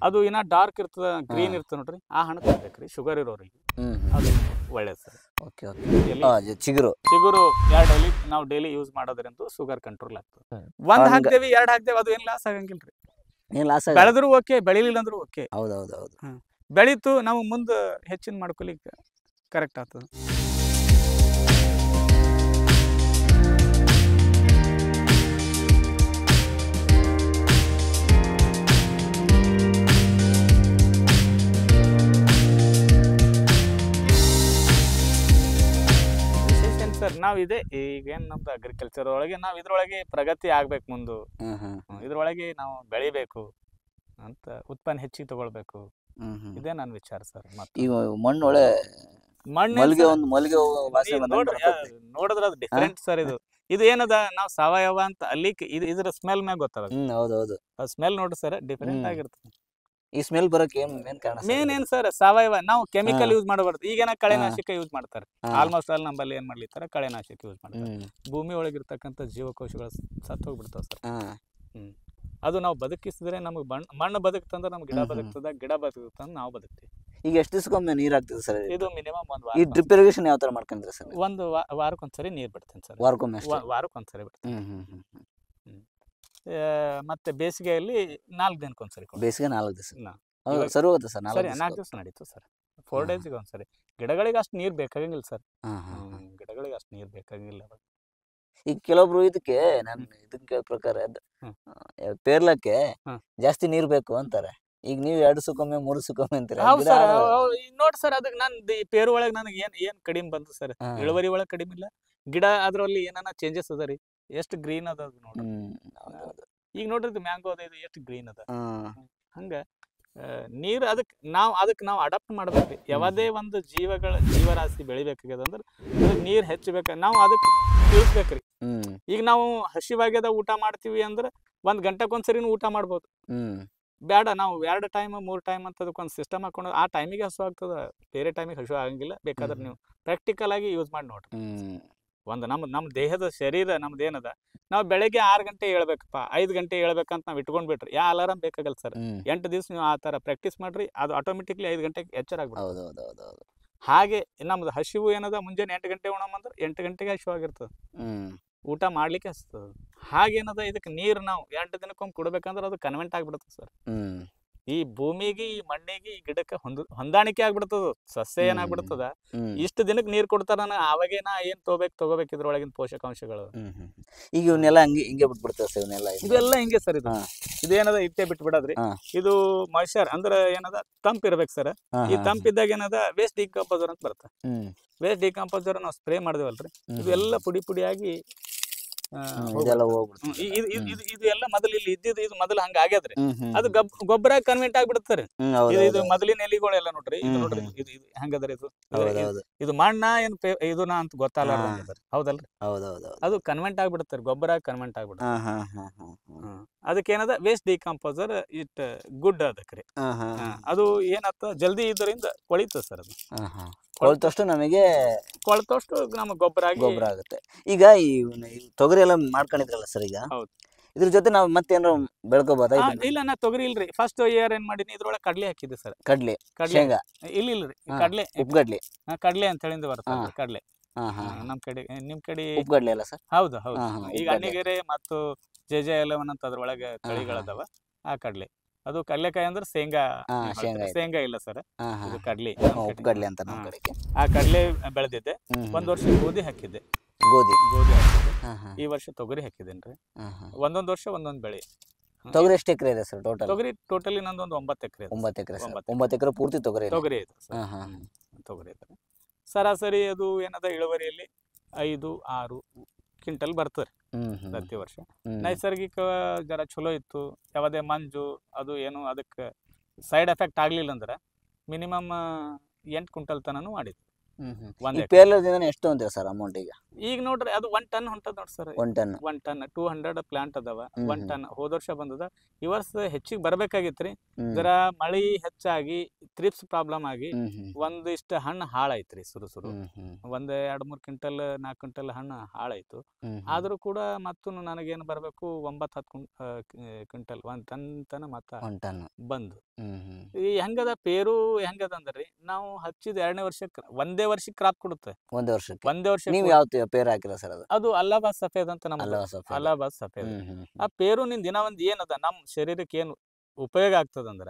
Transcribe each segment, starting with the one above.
ಅದು ಇನ್ನ ಡಾರ್ಕ್ ಇರ್ತದ ಗ್ರೀನ್ ಇರ್ತದ ನೋಡ್ರಿ ಆ ಹಣ್ಣು ಕೊಡ್ಬೇಕ್ರಿ ಶುಗರ್ ಇರೋರಿಗೆ ಅದು ಒಳ್ಳೇದು ಸರ್. ಓಕೆ ಓಕೆ ಚಿಗುರು ಚಿಗುರು ಡೈಲಿ ನಾವು ಡೈಲಿ ಯೂಸ್ ಮಾಡೋದ್ರಿಂದ ಶುಗರ್ ಕಂಟ್ರೋಲ್ ಆಗ್ತದೆ. ಒಂದ್ ಹಾಕ್ತೇವಿ ಎರಡ್ ಹಾಕ್ತೇವಿ ಅದು ಏನ್ ಲಾಸ್ ಆಗಂಗಿಲ್ರಿ. ಬೆಳೆದ್ರು ಓಕೆ ಬೆಳಿಲಿಲ್ಲ ಅಂದ್ರು ಓಕೆ. ಹೌದೌದೌದು ಬೆಳೀತು ನಾವು ಮುಂದೆ ಹೆಚ್ಚಿನ ಮಾಡ್ಕೊಲಿಕ್ಕೆ ಕರೆಕ್ಟ್ ಆಗ್ತದೆ. ಸರ್ ನಾವ್ ಇದೆ ಈಗೇನ್ ನಮ್ದು ಅಗ್ರಿಕಲ್ಚರ್ ಒಳಗೆ ನಾವ್ ಇದ್ರೊಳಗೆ ಪ್ರಗತಿ ಆಗ್ಬೇಕು ಮುಂದೆ, ಇದ್ರೊಳಗೆ ನಾವು ಬೆಳಿಬೇಕು ಅಂತ ಉತ್ಪನ್ನ ಹೆಚ್ಚಿಗೆ ತಗೊಳ್ಬೇಕು ಇದೇ ನನ್ನ ವಿಚಾರ ಸರ್. ಈಗ ಮಣ್ಣೊಳೆ ನೋಡಿದ್ರ ಅದು ಡಿಫ್ರೆಂಟ್ ಸರ್. ಇದು ಏನದ ನಾವ್ ಸಾವಯವ ಅಂತ ಅಲ್ಲಿ ಇದ್ರ ಸ್ಮೆಲ್ ಮ್ಯಾಗ ಗೊತ್ತಾಗ ಸ್ಮೆಲ್ ನೋಡ್ರಿ ಸರ್ ಡಿಫ್ರೆಂಟ್ ಆಗಿರ್ತದೆ. ಈ ಸ್ಮೆಲ್ ಬರಕ್ಕೆ ಏನ್ ಕಾರಣ? ಮೇನ್ ಏನ್ ಸರ್ ಸಾವಯವ ನಾವು ಕೆಮಿಕಲ್ ಯೂಸ್ ಮಾಡಬಾರ್ದು. ಈಗೇನ ಕಳೆನಾಶಕ ಯೂಸ್ ಮಾಡ್ತಾರೆ ಆಲ್ಮೋಸ್ಟ್ ಅಲ್ಲಿ ನಮ್ಮಲ್ಲಿ ಏನ್ ಮಾಡ್ಲಿತ್ತಾರ ಕಳೆನಾಶಕ ಯೂಸ್ ಮಾಡ್ತಾರೆ. ಭೂಮಿ ಒಳಗಿರ್ತಕ್ಕಂಥ ಜೀವಕೋಶಗಳು ಸತ್ತು ಹೋಗ್ಬಿಡ್ತಾವ ಸರ್. ಅದು ನಾವು ಬದುಕಿಸಿದ್ರೆ ನಮಗೆ ಮಣ್ಣು ಬದುಕ್ತಂದ್ರೆ ನಮ್ಗೆ ಗಿಡ ಬದುಕ್ತದ, ಗಿಡ ಬದುಕ್ತಂದ್ರೆ ನಾವು ಬದುಕ್ತೀವಿ. ಈಗ ಎಷ್ಟು ದಿವಸಕ್ಕೊಮ್ಮೆ ನೀರ್ ಹಾಕ್ತದೆ ಸರ್? ಇದು ಮಿನಿಮಮ್ ಒಂದು ಈ ಡ್ರಿಪ್ ಇರಿಗೇಷನ್ ಯಾವ ತರ ಮಾಡ್ಕೊಂಡ್ರಿ ಸರ್? ಒಂದು ವಾರಕ್ಕೊಂದ್ಸರಿ ನೀರ್ ಬಿಡ್ತೇನೆ ಸರ್. ವಾರಕ್ಕೊಂದ್ಸರಿ ಬಿಡ್ತೇನೆ. ಮತ್ತೆ ಬೇಸಿಗೆಯಲ್ಲಿ 4 ದಿನಕ್ಕೊಂದ್ಸರಿ. ಬೇಸಿಗೆ 4 ದಿವಸ ಸರಿ ಹೋಗುತ್ತೆ ಸರ್? 4 ದಿವಸ ನಡೀತು ಸರ್. 4 ಡೇಸ್ಗೆ ಒಂದ್ಸರಿ. ಗಿಡಗಳಿಗೆ ಅಷ್ಟು ನೀರ್ ಬೇಕಾಗಂಗಿಲ್ಲ ಸರ್. ಗಿಡಗಳಿಗೆ ಅಷ್ಟು ನೀರ್ ಬೇಕಾಗಿಲ್ಲ. ಈಗ ಕೆಲವೊಬ್ರು ಇದಕ್ಕೆ ನಾನು ಇದನ್ನ ಕೇಳ ಪ್ರಕಾರ ಪೇರ್ಲಕ್ಕೆ ಜಾಸ್ತಿ ನೀರ್ ಬೇಕು ಅಂತಾರೆ. ಈಗ ನೀವು 2 ದಿವಸಕ್ಕೊಮ್ಮೆ 3 ದಿವಸಕ್ಕೊಮ್ಮೆ ಅಂತೀರ. ನೋಡ್ ಸರ್ ಅದಕ್ಕೆ ನಾನು ಪೇರು ಒಳಗೆ ನನಗೆ ಏನ್ ಕಡಿಮೆ ಬಂತು ಸರ್? ಇಳುವರಿ ಒಳಗೆ ಕಡಿಮೆ ಇಲ್ಲ. ಗಿಡ ಅದ್ರಲ್ಲಿ ಏನಾನ ಚೇಂಜಸ್ ಅದ ರೀ. ಎಷ್ಟು ಗ್ರೀನ್ ಅದ ನೋಡ್ರಿ. ಈಗ ನೋಡ್ರಿ ಮ್ಯಾಂಗೋ ಅದ ಇದು ಎಷ್ಟು ಗ್ರೀನ್ ಅದ. ಹಂಗ ನೀರ್ ಅದಕ್ಕೆ ನಾವು ಅಡಾಪ್ಟ್ ಮಾಡ್ಬೇಕ್ರಿ. ಯಾವುದೇ ಒಂದು ಜೀವರಾಶಿ ಬೆಳಿಬೇಕಾಗ್ಯದ ಅಂದ್ರೆ ಅದಕ್ಕೆ ನೀರ್ ಹೆಚ್ಚಬೇಕು. ನಾವು ಅದಕ್ಕೆ ತಿಳಿಸ್ಬೇಕ್ರಿ. ಈಗ ನಾವು ಹಸಿವಾಗ್ಯದ ಊಟ ಮಾಡ್ತೀವಿ ಅಂದ್ರೆ 1 ಗಂಟೆಗೊಂದ್ಸರಿನೂ ಊಟ ಮಾಡ್ಬೋದು. ಬೇಡ ನಾವು 2 ಟೈಮ್ 3 ಟೈಮ್ ಅಂತ ಅದಕ್ಕೊಂದು ಸಿಸ್ಟಮ್ ಹಾಕೊಂಡು ಆ ಟೈಮಿಗೆ ಹಸು ಆಗ್ತದ, ಬೇರೆ ಟೈಮಿಗೆ ಹಸು ಆಗಂಗಿಲ್ಲ. ಬೇಕಾದ್ರೆ ನೀವು ಪ್ರಾಕ್ಟಿಕಲ್ ಆಗಿ ಯೂಸ್ ಮಾಡಿ ನೋಡ್ರಿ. ಒಂದು ನಮ್ಮ ದೇಹದ ಶರೀರ ನಮ್ದು ಏನದ, ನಾವು ಬೆಳಗ್ಗೆ 6 ಗಂಟೆ ಹೇಳ್ಬೇಕಪ್ಪ 5 ಗಂಟೆ ಹೇಳ್ಬೇಕಂತ ನಾವು ಇಟ್ಕೊಂಡ್ಬಿಟ್ರಿ ಯಾವ ಅಲಾರಾಮ್ ಬೇಕಾಗಲ್ಲ ಸರ್. 8 ದಿವಸ ನೀವು ಆ ಥರ ಪ್ರಾಕ್ಟೀಸ್ ಮಾಡ್ರಿ, ಅದು ಆಟೋಮೆಟಿಕ್ಲಿ 5 ಗಂಟೆಗೆ ಎಚ್ಚರ ಆಗ್ಬಿಡುತ್ತೆ. ಹಾಗೆ ನಮ್ದು ಹಸಿವು ಏನದ ಮುಂಜಾನೆ 8 ಗಂಟೆ ಉಣಮಂದ್ರೆ 8 ಗಂಟೆಗೆ ಹಸಿವು ಆಗಿರ್ತದೆ, ಊಟ ಮಾಡ್ಲಿಕ್ಕೆ ಹಸ್ತದ. ಹಾಗೇನದ ಇದಕ್ಕೆ ನೀರು ನಾವು 2 ದಿನಕ್ಕೊಮ್ಮೆ ಕೊಡ್ಬೇಕಂದ್ರೆ ಅದು ಕನ್ವೆಂಟ್ ಆಗ್ಬಿಡುತ್ತೆ ಸರ್. ಈ ಭೂಮಿಗೆ ಈ ಮಣ್ಣಿಗೆ ಈ ಗಿಡಕ್ಕೆ ಹೊಂದಾಣಿಕೆ ಆಗ್ಬಿಡ್ತದ. ಸಸ್ಯ ಏನಾಗ್ಬಿಡ್ತದ ಇಷ್ಟು ದಿನಕ್ಕೆ ನೀರ್ ಕೊಡ್ತಾರ, ಅವಾಗೇನ ಏನ್ ತಗೋಬೇಕು ಇದ್ರೊಳಗಿನ ಪೋಷಕಾಂಶಗಳು. ಈಗ ಇವನ್ನೆಲ್ಲ ಹಿಂಗೆ ಬಿಟ್ಬಿಡ್ತಾವ ಸರ್? ಇದೆಲ್ಲ ಹಿಂಗೆ ಸರ್. ಇದೇನದ ಇಟ್ಟೆ ಬಿಟ್ಟು ಬಿಡದ್ರಿ. ಇದು ಮಾಯ್ಚರ್ ಅಂದ್ರೆ ಏನದ ತಂಪ್ ಇರ್ಬೇಕು ಸರ್. ಈ ತಂಪಿದ್ದಾಗ ಏನದ ವೇಸ್ಟ್ ಡಿಕಂಪೋಸರ್ ಅಂತ ಬರುತ್ತೆ. ವೇಸ್ಟ್ ಡಿಕಂಪೋಸರ್ ನಾವು ಸ್ಪ್ರೇ ಮಾಡಿದೇವಲ್ರಿ, ಇದೆಲ್ಲ ಪುಡಿ ಪುಡಿಯಾಗಿ ಇದು ಎಲ್ಲ ಮೊದಲು ಇಲ್ಲಿ ಇದ್ದಿದ್ದು ಇದು ಮೊದಲು ಹಂಗ ಆಗ್ಯದ್ರಿ. ಅದು ಗೊಬ್ಬರ ಕನ್ವೆಂಟ್ ಆಗ್ಬಿಡುತ್ತಾರೆ. ಇದು ಮೊದಲಿನ ಎಲಿಗಳೆಲ್ಲ ನೋಡ್ರಿ, ಇದು ನೋಡ್ರಿ ಇದು ಹಂಗದ್ರಿ. ಇದು ಮಣ್ಣ ಏನ್ ಇದನ್ನ ಅಂತ ಗೊತ್ತಲ್ಲ. ಹೌದಲ್ರಿ? ಅದು ಕನ್ವೆಂಟ್ ಆಗ್ಬಿಡುತ್ತಾರೆ, ಗೊಬ್ಬರ ಕನ್ವೆಂಟ್ ಆಗ್ಬಿಡುತ್ತೆ. ಅದಕ್ಕೇನದ ವೇಸ್ಟ್ ಡಿಕಂಪೋಸರ್ ಇಟ್ ಗುಡ್ ಅದಕ್ರಿ. ಅದು ಏನತ್ತ ಜಲ್ದಿ ಇದರಿಂದ ಕೊಳಿತದ ಸರ್. ಅದು ಕೊಳ್ತಷ್ಟು ನಮಗೆ ನಮಗೆ ಗೊಬ್ಬರ ಆಗುತ್ತೆ. ಈಗ ಈ ತೊಗರಿ ಎಲ್ಲ ಮಾಡ್ಕೊಂಡಿದ್ರಲ್ಲ ಸರ್, ಈಗ ಇದ್ರ ಜೊತೆ ನಾವು ಮತ್ತೇನಾರ ಬೆಳ್ಕೋಬಹುದಾ? ಇಲ್ಲ ನಾ ತೊಗರಿ ಇಲ್ರಿ. ಫಸ್ಟ್ ಇಯರ್ ಏನ್ ಮಾಡೀನಿ ಇದ್ರೊಳಗೆ ಕಡ್ಲೆ ಹಾಕಿದ್ದೆ ಸರ್. ಕಡ್ಲೆ ಶೇಂಗಾ? ಇಲ್ರಿ ಕಡ್ಲೆ, ಉಪ್ಗಡ್ಲೆ. ಕಡ್ಲೆ ಅಂತ ಹೇಳಿಂದ ಬರ್ತದೆ ಕಡ್ಲೆ. ನಮ್ ಕಡೆ ನಿಮ್ ಕಡೆ ಉಪ್ಗಡ್ಲೆ ಅಲ್ಲ ಸರ್? ಹೌದು. ಈಗ ಅಣ್ಣಿಗೆರೆ ಮತ್ತು JJ11 ಅಂತ ಅದ್ರೊಳಗೆ ತಳಿಗಳದಾವ. ಆ ಕಡ್ಲೆ ಅದು ಕಡ್ಲೆಕಾಯಿ ಅಂದ್ರೆ ಶೇಂಗಾ ಇಲ್ಲ ಸರ್, ಇದು ಕಡ್ಲಿ. ಉಪ್ಗಡ್ಲೆ ಅಂತ ನಮ್ಮ ಕಡೆಗೆ. ಆ ಕಡ್ಲೆ ಬೆಳೆದಿದ್ದೆ. 1 ವರ್ಷ ಗೋಧಿ ಹಾಕಿದ್ದೆ. ಗೋಧಿ ಹಾಕಿದ್ದೆ. ಈ ವರ್ಷ ತೊಗರಿ ಹಾಕಿದ್ದೇನ್ರಿ. ಒಂದೊಂದು ವರ್ಷ ಒಂದೊಂದು ಬೆಳೆ. ತೊಗರಿ ಎಷ್ಟು ಎಕರೆ ಇದೆ ಸರ್ ಟೋಟಲ್? ತೊಗರಿ ಟೋಟಲಿ ನಂದೊಂದು 9 ಎಕರೆ. 9 ಎಕರೆ ಪೂರ್ತಿ ತೊಗರಿ ಇದೆ ತೊಗರಿ ಇದೆ. ಸರಾಸರಿ ಅದು ಏನದ ಇಳುವರಿಯಲ್ಲಿ 5-6 ಕ್ವಿಂಟಲ್ ಬರ್ತದೆ ಪ್ರತಿ ವರ್ಷ. ನೈಸರ್ಗಿಕ ಜರ ಚಲೋ ಇತ್ತು, ಯಾವುದೇ ಮಂಜು ಅದು ಏನು ಅದಕ್ಕೆ ಸೈಡ್ ಎಫೆಕ್ಟ್ ಆಗ್ಲಿಲ್ಲ ಅಂದ್ರೆ ಮಿನಿಮಮ್ 8 ಕ್ವಿಂಟಲ್ ತನೂ ಮಾಡಿದ್ವಿ. ಎಷ್ಟು ಅಂತೀರ ಸರ್ ಅಮೌಂಟ್? ಈಗ ನೋಡ್ರಿ ಅದು 1 ಟನ್ ಹೊಂಟದ ನೋಡ್ರಿ ಸರ್. 1 ಟನ್ 200 ಪ್ಲಾಂಟ್ ಅದಾವ. 1 ಟನ್ ಹೋದ ವರ್ಷ ಬಂದದ. ಈ ವರ್ಷ ಹೆಚ್ಚಿಗೆ ಬರ್ಬೇಕಾಗಿತ್ರಿ. ಇದರ ಮಳಿ ಹೆಚ್ಚಾಗಿ ಥ್ರಿಪ್ಸ್ ಪ್ರಾಬ್ಲಮ್ ಆಗಿ ಒಂದಿಷ್ಟು ಹಣ್ಣು ಹಾಳಾಯ್ತ್ರಿ ಸುರು ಒಂದ್ 2-3 ಕ್ವಿಂಟಲ್ 4 ಕ್ವಿಂಟಲ್ ಹಣ್ಣು ಹಾಳಾಯ್ತು. ಆದ್ರೂ ಕೂಡ ಮತ್ತೂ ನನಗೇನು ಬರ್ಬೇಕು 9-10 ಕ್ವಿಂಟಲ್ 1 ಟನ್ ತನ ಮತ್ತ ಬಂದು. ಈ ಹೆಂಗದ ಪೇರು ಹೆಂಗದ ಅಂದ್ರಿ, ನಾವು ಹಚ್ಚಿದ 2ನೇ ವರ್ಷಕ್ಕೆ ಒಂದೇ ವರ್ಷಕ್ಕೆ ಕ್ರಾಪ್ ಕೊಡುತ್ತೆ. ಒಂದೇ ವರ್ಷ. ನೀವು ಯಾವ ಪೇರು ಹಾಕಿಲ್ಲ ಸರ್? ಅದು ಅಲ್ಲಾಬಾದ್ ಸಫೇದ್ ಅಂತ ನಮ್ದು ಅಲ್ಲಾಬಾದ್ ಸಫೇದ್. ಆ ಪೇರು ನಿಂದ ದಿನ ಒಂದ್ ಏನದ ನಮ್ ಶರೀರಕ್ಕೆ ಏನು ಉಪಯೋಗ ಆಗ್ತದಂದ್ರ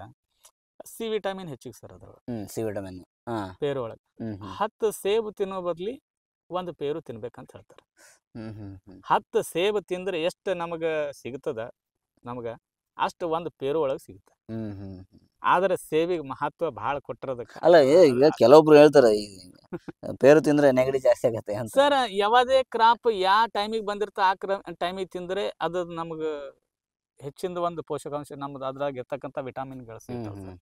ಸಿ ವಿಟಮಿನ್ ಹೆಚ್ಚಿಗೆ ಸರ್ ಅದ್ರ ಸಿ ವಿಟಮಿನ್ ಪೇರು ಒಳಗೆ. 10 ಸೇಬು ತಿನ್ನೋ ಬದ್ಲಿ 1 ಪೇರು ತಿನ್ಬೇಕಂತ ಹೇಳ್ತಾರೆ. 10 ಸೇಬು ತಿಂದ್ರೆ ಎಷ್ಟು ನಮಗ ಸಿಗ್ತದ ನಮಗ ಅಷ್ಟು 1 ಪೇರು ಒಳಗೆ ಸಿಗುತ್ತೆ. ಆದ್ರೆ ಸೇಬಿಗೆ ಮಹತ್ವ ಬಹಳ ಕೊಟ್ಟಿರೋದಕ್ಕೆ. ಅಲ್ಲ ಈಗ ಕೆಲವೊಬ್ರು ಹೇಳ್ತಾರೆ ಪೇರು ತಿಂದ್ರೆ ನೆಗಡಿ ಜಾಸ್ತಿ ಆಗತ್ತೆ ಸರ್. ಯಾವುದೇ ಕ್ರಾಪ್ ಯಾವ ಟೈಮಿಗೆ ಬಂದಿರ್ತ ಆ ಟೈಮಿಗೆ ತಿಂದ್ರೆ ಅದು ನಮಗ ಹೆಚ್ಚಿಂದ ಒಂದು ಪೋಷಕಾಂಶ ನಮ್ದು ಅದ್ರಾಗ ಇರ್ತಕ್ಕಂಥ ವಿಟಾಮಿನ್ಗಳು ಸಿಗ್ತಾವ.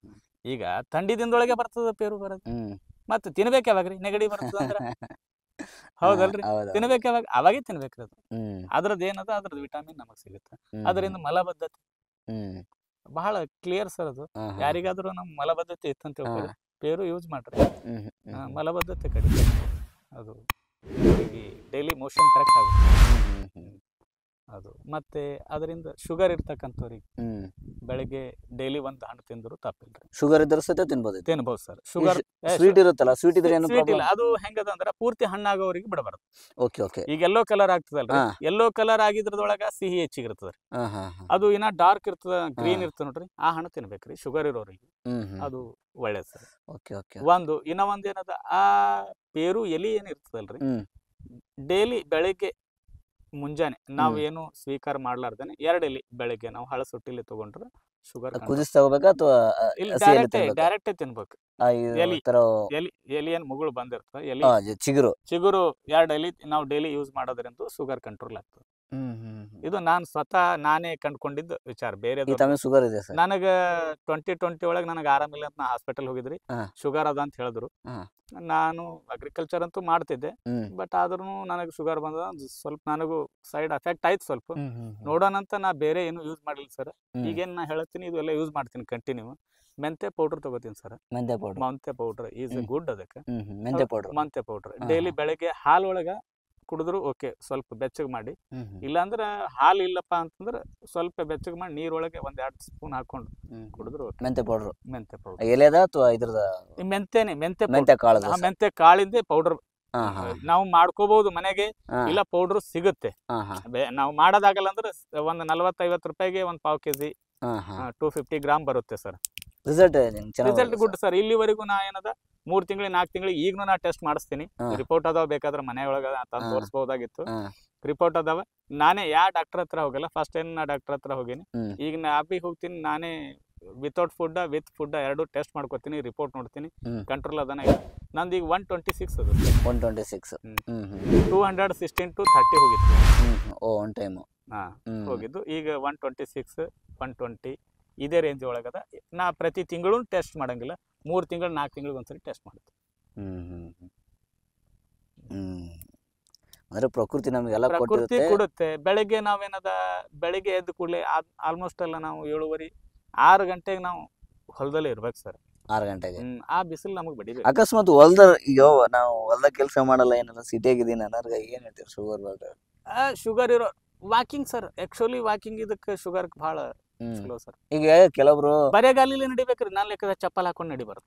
ಈಗ ಥಂಡಿ ದಿನದೊಳಗೆ ಬರ್ತದ ಪೇರು ಬರೋದು, ಮತ್ತೆ ತಿನ್ಬೇಕು ಯಾವಾಗ್ರಿ ನೆಗಡಿ ಬರ್ತದ ಅಂದ್ರ ಹೌದಲ್ರಿ? ತಿನ್ಬೇಕು ಯಾವಾಗ? ಅವಾಗೇ ತಿನ್ಬೇಕ್ರಿ ಅದು. ಅದ್ರದ್ದು ಏನದ ಅದ್ರದ್ದು ವಿಟಾಮಿನ್ ನಮಗ್ ಸಿಗುತ್ತೆ. ಅದರಿಂದ ಮಲಬದ್ಧತೆ ಬಹಳ ಕ್ಲಿಯರ್ ಸರ್. ಅದು ಯಾರಿಗಾದ್ರೂ ನಮ್ ಮಲಬದ್ಧತೆ ಇತ್ತಂತ ಹೇಳ್ತಾರೆ ಪೇರು ಯೂಸ್ ಮಾಡ್ರಿ, ಮಲಬದ್ಧತೆ ಕಡಿಮೆ, ಅದು ಡೈಲಿ ಮೋಷನ್ ಕರೆಕ್ಟ್ ಆಗುತ್ತೆ ಅದು. ಮತ್ತೆ ಅದರಿಂದ ಶುಗರ್ ಇರ್ತಕ್ಕಂಥವ್ರಿಗೆ ಬೆಳಗ್ಗೆ ಡೈಲಿ 1 ಹಣ್ಣು ತಿಂದ್ರು ತಪ್ಪಿಲ್ರಿ. ಶುಗರ್ ಇದ್ರೆ ಸಹಿತ ತಿನ್ಬೋದು ಸರ್. ಶುಗರ್ ಸ್ವೀಟ್ ಇರುತ್ತಲ್ಲ, ಸ್ವೀಟ್ ಇದ್ರೆ ಏನು ಸ್ವೀಟ್ ಇಲ್ಲ. ಅದು ಹೆಂಗದ ಅಂದ್ರ ಪೂರ್ತಿ ಹಣ್ಣಾಗೋರಿಗೆ ಬಿಡಬಾರ್ದು. ಓಕೆ. ಈಗ ಯೆಲ್ಲೋ ಕಲರ್ ಆಗ್ತದಲ್ರಿ, ಯೆಲ್ಲೋ ಕಲರ್ ಆಗಿದ್ರದೊಳಗ ಸಿಹಿ ಹೆಚ್ಚಿಗಿರ್ತದ್ರಿ. ಅದು ಇನ್ನ ಡಾರ್ಕ್ ಇರ್ತದ, ಗ್ರೀನ್ ಇರ್ತದ ನೋಡ್ರಿ, ಆ ಹಣ್ಣು ತಿನ್ಬೇಕ್ರಿ ಶುಗರ್ ಇರೋರಿಗೆ. ಅದು ಒಳ್ಳೇದ್ ಸರ್. ಇನ್ನ ಒಂದ್ ಏನದ, ಆ ಪೇರು ಎಲಿ ಏನ್ ಇರ್ತದಲ್ರಿ, ಡೈಲಿ ಬೆಳಿಗ್ಗೆ ಮುಂಜಾನೆ ನಾವ್ ಏನು ಸ್ವೀಕಾರ ಮಾಡ್ಲಾರ್ದೇನೆ 2 ಎಲಿ ಬೆಳಿಗ್ಗೆ ನಾವು ಹಳಸೊಟ್ಟಿಲಿ ತಗೊಂಡ್ರೆ ಶುಗರ್ ಕುದಿಸಿ ತಗೋಬೇಕಾ ಅಥವಾ ಡೈರೆಕ್ಟ್ ತಿನ್ಬೇಕು. ಎಲಿ ಏನ್ ಮುಗುಳು ಬಂದಿರ್ತದ, ಎಲಿ ಚಿಗುರು 2 ಎಲಿ ನಾವು ಡೈಲಿ ಯೂಸ್ ಮಾಡೋದ್ರಿಂದ ಶುಗರ್ ಕಂಟ್ರೋಲ್ ಆಗ್ತದೆ. ಇದು ನಾನೇ ಕಂಡ್ಕೊಂಡಿದ್ದ ವಿಚಾರ. ಬೇರೆ ಶುಗರ್ ಇದೆ ನನಗ 2020 ಒಳಗೆ ನನಗೆ ಆರಾಮಿಲ್ಲ ಅಂತ ನಾ ಹಾಸ್ಪಿಟಲ್ ಹೋಗಿದ್ರಿ, ಶುಗರ್ ಅದ ಅಂತ ಹೇಳಿದ್ರು. ನಾನು ಅಗ್ರಿಕಲ್ಚರ್ ಅಂತೂ ಮಾಡ್ತಿದ್ದೆ, ಬಟ್ ಆದ್ರೂ ನನಗೆ ಶುಗರ್ ಬಂದ ಸ್ವಲ್ಪ ನನಗೂ ಸೈಡ್ ಎಫೆಕ್ಟ್ ಆಯ್ತು ಸ್ವಲ್ಪ. ನೋಡೋಣ ಅಂತ ನಾ ಬೇರೆ ಏನು ಯೂಸ್ ಮಾಡಿಲ್ಲ ಸರ್. ಈಗೇನ್ ನಾ ಹೇಳ್ತೀನಿ ಇದೆಲ್ಲ ಯೂಸ್ ಮಾಡ್ತೀನಿ ಕಂಟಿನ್ಯೂ. ಮೆಂತೆ ಪೌಡರ್ ತಗೋತೀನಿ ಸರ್. ಮೆಂತೆ ಪೌಡರ್ ಈಸ್ ಗುಡ್. ಅದಕ್ಕೆ ಮೆಂತೆ ಪೌಡರ್ ಡೈಲಿ ಬೆಳಗ್ಗೆ ಹಾಲೊಳಗ ಕುಡಿದ್ರು ಓಕೆ, ಸ್ವಲ್ಪ ಬೆಚ್ಚಗೆ ಮಾಡಿ. ಇಲ್ಲಾಂದ್ರ ಹಾಲು ಇಲ್ಲಪ್ಪ ಅಂತಂದ್ರೆ ಸ್ವಲ್ಪ ಬೆಚ್ಚಗೆ ಮಾಡಿ ನೀರೊಳಗೆ 1-2 ಸ್ಪೂನ್ ಹಾಕೊಂಡು ಕುಡಿದ್ರು. ಮೆಂತೆ ಪೌಡರ್ ಎಲೆದ ಅಥವಾ ಇದ್ರದ? ಮೆಂತೆ ಕಾಳಿಂದ ಪೌಡರ್ ನಾವು ಮಾಡ್ಕೋಬಹುದು ಮನೆಗೆ, ಇಲ್ಲ ಪೌಡರ್ ಸಿಗುತ್ತೆ. ನಾವು ಮಾಡೋದಾಗಲ್ಲ ಅಂದ್ರೆ ಒಂದ್ 40-50 ರೂಪಾಯಿಗೆ 1 ಪಾವ್ ಕೆಜಿ 250 ಗ್ರಾಮ್ ಬರುತ್ತೆ ಸರ್. Result good sir. ಇಲ್ಲಿವರೆಗೂ ನಾ ಏನದ 3 ತಿಂಗಳಿಗೆ 4 ತಿಂಗಳಿಗೆ ಈಗನು ನಾ ಟೆಸ್ಟ್ ಮಾಡಿಸ್ತೀನಿ. ರಿಪೋರ್ಟ್ ಅದಾವ, ಬೇಕಾದ್ರೆ ಮನೆಯೊಳಗ ತಂದು ತೋರಿಸಬಹುದಾಗಿತ್ತು. ರಿಪೋರ್ಟ್ ಅದಾವ. ನಾನೇ ಯಾವ ಡಾಕ್ಟರ್ ಹತ್ರ ಹೋಗಲ್ಲ, ಫಸ್ಟ್ ಟೈಮ್ ನಾ ಡಾಕ್ಟರ್ ಹತ್ರ ಹೋಗೀನಿ. ಈಗ ನಾ ಹೋಗ್ತೀನಿ ನಾನೇ, without food with food 2 test ಮಾಡ್ಕೋತೀನಿ, ರಿಪೋರ್ಟ್ ನೋಡ್ತೀನಿ, ಕಂಟ್ರೋಲ್ ಅದನ್ನ. ನಂದು ಈಗ 126 ಅದು. 216 to 30 ಹೋಗಿತ್ತು. ಹೋಗಿದ್ದು ಈಗ 126 120 ಇದೇ ರೇಂಜ್ ಒಳಗದ. ನಾ ಪ್ರತಿ ತಿಂಗಳು ಟೆಸ್ಟ್ ಮಾಡಂಗಿಲ್ಲ, 3 ತಿಂಗಳು 4 ತಿಂಗಳಿಗೆ ಒಂದ್ಸರಿ ಟೆಸ್ಟ್ ಮಾಡುತ್ತೆ. ಅಂದ್ರೆ ಪ್ರಕೃತಿ ನಮಗೆಲ್ಲ ಪ್ರಕೃತಿ ಕೊಡುತ್ತೆ. ಬೆಳಗ್ಗೆ ನಾವೇನದ, ಬೆಳಗ್ಗೆ ಎದ್ದು ಕೂಡಲೇ ಆಲ್ಮೋಸ್ಟ್ ಎಲ್ಲ ನಾವು 7:30-6 ಗಂಟೆಗೆ ನಾವು ಹೊಲದಲ್ಲೇ ಇರ್ಬೇಕು ಸರ್. 6 ಗಂಟೆಗೆ ಆ ಬಿಸಿಲು ನಮಗೆ ಬಡಿಬೇಕು. ಅಕಸ್ಮಾತ್ ಹೊಲ್ದ ಈಗ ನಾವು ಹೊಲ್ದಾಗ ಕೆಲಸ ಮಾಡಲ್ಲ, ಏನೆಲ್ಲ ಸಿಟಿಯಾಗಿದ್ದೀನಿ ಅನ್ನೋರ್ಗ ಏನ್ ಹೇಳ್ತೀರಿ ಶುಗರ್ ಬಂದ್ರೆ? ಶುಗರ್ ಇರೋ ವಾಕಿಂಗ್ ಸರ್. ಆಕ್ಚುಲಿ ವಾಕಿಂಗ್ ಇದಕ್ಕೆ ಶುಗರ್ ಬಹಳ ಚಲೋ ಸರ್. ಈಗ ಕೆಲವೊಬ್ರು ಬರೆಗಾಲಿಲಿ ನಡಿಬೇಕ್ರಿ, ನಾನ್ ಲೆಕ್ಕದ ಚಪ್ಪಲ್ ಹಾಕೊಂಡ್ ನಡಿಬಾರ್ದು.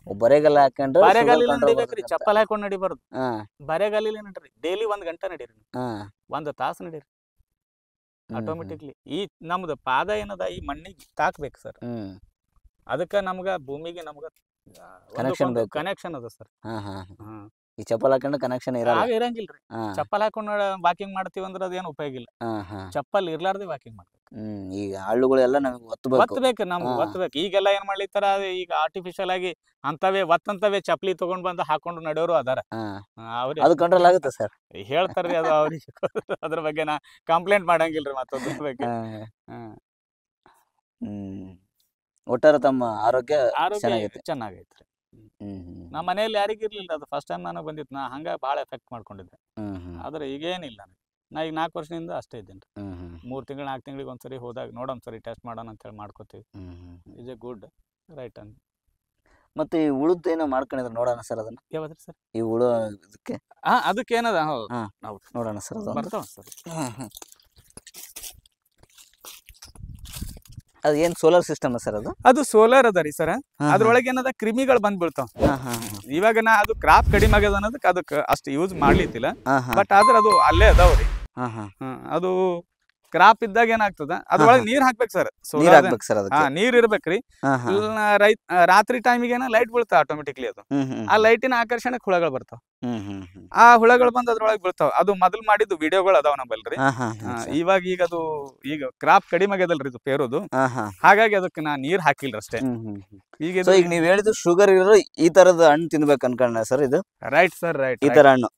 ಬರೆಗಾಲ ಹಾಕೊಂಡ್ರೆ ಬರೆಗಾಲಿಲಿ ನಡಿಬೇಕ್ರಿ, ಚಪ್ಪಲ್ ಹಾಕೊಂಡ್ ನಡಿಬಾರ್ದು. ಬರೆಗಾಲಿಲಿ ನಡ್ರಿ, ಡೈಲಿ 1 ಗಂಟೆ ನಡೀರಿ, 1 ತಾಸು ನಡೀರಿ. ಆಟೋಮೆಟಿಕ್ಲಿ ಈ ನಮ್ದು ಪಾದ ಏನದ ಈ ಮಣ್ಣಿಗೆ ತಾಕ್ಬೇಕು ಸರ್. ಅದಕ್ಕ ನಮ್ಗ ಭೂಮಿಗೆ ನಮ್ಗ ಕನೆಕ್ಷನ್ ಅದ ಸರ್. ಈ ಚಪ್ಪಲ್ ಹಾಕೊಂಡ್ರೆ ಕನೆಕ್ಷನ್ ಇರಂಗಿಲ್ರಿ. ಚಪ್ಪಲ್ ಹಾಕೊಂಡ್ ವಾಕಿಂಗ್ ಮಾಡ್ತೀವಿ ಅಂದ್ರೆ ಅದೇನು ಉಪಯೋಗ ಇಲ್ಲ. ಚಪ್ಪಲ್ ಇರ್ಲಾರ್ದೆ ವಾಕಿಂಗ್ ಮಾಡ್ಬೇಕು. ಈಗ ಹಳ್ಳುಗಳೆಲ್ಲ ನಮ್ಗೆ ಒತ್ತಬೇಕು, ನಮ್ಗೆ ಒತ್ತಬೇಕು. ಈಗೆಲ್ಲ ಏನ್ ಮಾಡ್ಲಿತ್ತಾರ, ಈಗ ಆರ್ಟಿಫಿಷಿಯಲ್ ಆಗಿ ಅಂತವೇ ಚಪ್ಪಲಿ ತಗೊಂಡ್ ಬಂದು ಹಾಕೊಂಡು ನಡೆಯೋರು ಅದಾರ. ಅದು ಕಂಟ್ರೋಲ್ ಆಗುತ್ತೆ ಸರ್, ಹೇಳ್ತಾರ್ರಿ. ಅದು ಅವ್ರಿಗೆ ಅದ್ರ ಬಗ್ಗೆ ನಾ ಕಂಪ್ಲೇಂಟ್ ಮಾಡಂಗಿಲ್ರಿ ಮತ್ತೊಂದ್ರ ಬಗ್ಗೆ. ಒಟ್ಟಾರೆ ತಮ್ಮ ಆರೋಗ್ಯ ಚೆನ್ನಾಗೈತ್ರಿ. ನಮ್ಮ ಮನೆಯಲ್ಲಿ ಯಾರಿಗಿರ್ಲಿಲ್ಲ, ಅದು ಫಸ್ಟ್ ಟೈಮ್ ನನಗೆ ಬಂದಿತ್ತು. ನಾ ಹಂಗ ಭಾಳ ಎಫೆಕ್ಟ್ ಮಾಡ್ಕೊಂಡಿದ್ದೆ. ಆದ್ರೆ ಈಗೇನಿಲ್ಲ, ನಾ ಈಗ 4 ವರ್ಷದಿಂದ ಅಷ್ಟೇ ಇದ್ದೇನೆ. 3 ತಿಂಗಳು 4 ತಿಂಗಳಿಗೆ ಒಂದ್ಸರಿ ಹೋದಾಗ ನೋಡೋಣ ಸರಿ ಟೆಸ್ಟ್ ಮಾಡೋಣ ಅಂತ ಹೇಳಿ ಮಾಡ್ಕೋತೀವಿ. ಇಸ್ ಎ ಗುಡ್ ರೈಟ್ ಅಂತ. ಮತ್ತೆ ಈ ಉಳುದ್ ಏನೋ ಮಾಡ್ಕೊಂಡಿದ್ರೆ ನೋಡೋಣ ಸರ್ ಅದನ್ನ. ಯಾವ್ದ್ರಿ ಸರ್? ಈ ಉಳು ಇದಕ್ಕೆ ಅದಕ್ಕೆ ಏನದ ಹೌದು ನೋಡೋಣ ಸರ್ ಅದು. ಬರ್ತಾವ ಸರ್. ಅದು ಏನ್ ಸೋಲಾರ್ ಸಿಸ್ಟಮ್ ಸರ್ ಅದು? ಅದು ಸೋಲಾರ್ ಅದ ರೀ ಸರ್. ಅದ್ರೊಳಗೆ ಏನದ ಕ್ರಿಮಿಗಳು ಬಂದ್ ಬೀಳ್ತಾವ. ಇವಾಗ ನಾ ಅದು ಕ್ರಾಪ್ ಕಡಿಮೆ ಆಗ್ಯದ ಅನ್ನೋದಕ್ಕೆ ಅದಕ್ಕೆ ಅಷ್ಟು ಯೂಸ್ ಮಾಡ್ಲಿತ್ತಿಲ್ಲ. ಬಟ್ ಆದ್ರೆ ಅದು ಅಲ್ಲೇ ಅದಾವ್ರಿ. ಅದು ಕ್ರಾಪ್ ಇದ್ದಾಗ ಏನಾಗ್ತದ ಅದ್ರೊಳಗೆ ನೀರ್ ಹಾಕ್ಬೇಕು ಸರ್. ನೀರ್ ಇರ್ಬೇಕ್ರಿ. ರಾತ್ರಿ ಟೈಮಿಗೆ ಲೈಟ್ ಬೀಳ್ತಾವ ಆಟೋಮೆಟಿಕ್ಲಿ. ಅದು ಆ ಲೈಟಿನ ಆಕರ್ಷಣೆಗೆ ಹುಳಗಳು ಬರ್ತಾವ. ಆ ಹುಳಗಳು ಬಂದ್ ಅದ್ರೊಳಗೆ ಬೀಳ್ತಾವ. ಅದು ಮೊದಲು ಮಾಡಿದ್ದು ವಿಡಿಯೋಗಳು ಅದಾವ ನಮ್ಮಲ್ರಿ. ಇವಾಗ ಈಗ ಅದು ಈಗ ಕ್ರಾಪ್ ಕಡಿಮೆ ಆಗ್ಯದಲ್ರಿ ಇದು ಪೇರುದು. ಹಾಗಾಗಿ ಅದಕ್ಕೆ ನಾ ನೀರ್ ಹಾಕಿಲ್ರಿ ಅಷ್ಟೇ. ಈಗ ನೀವ್ ಹೇಳಿದ್ದು ಶುಗರ್ ಇರೋ ಈ ತರದ ಹಣ್ಣು ತಿನ್ಬೇಕು ಅನ್ಕೊಂಡ ಸರ್ ಇದು? Right sir, right. ಈ ತರ ಹಣ್ಣು,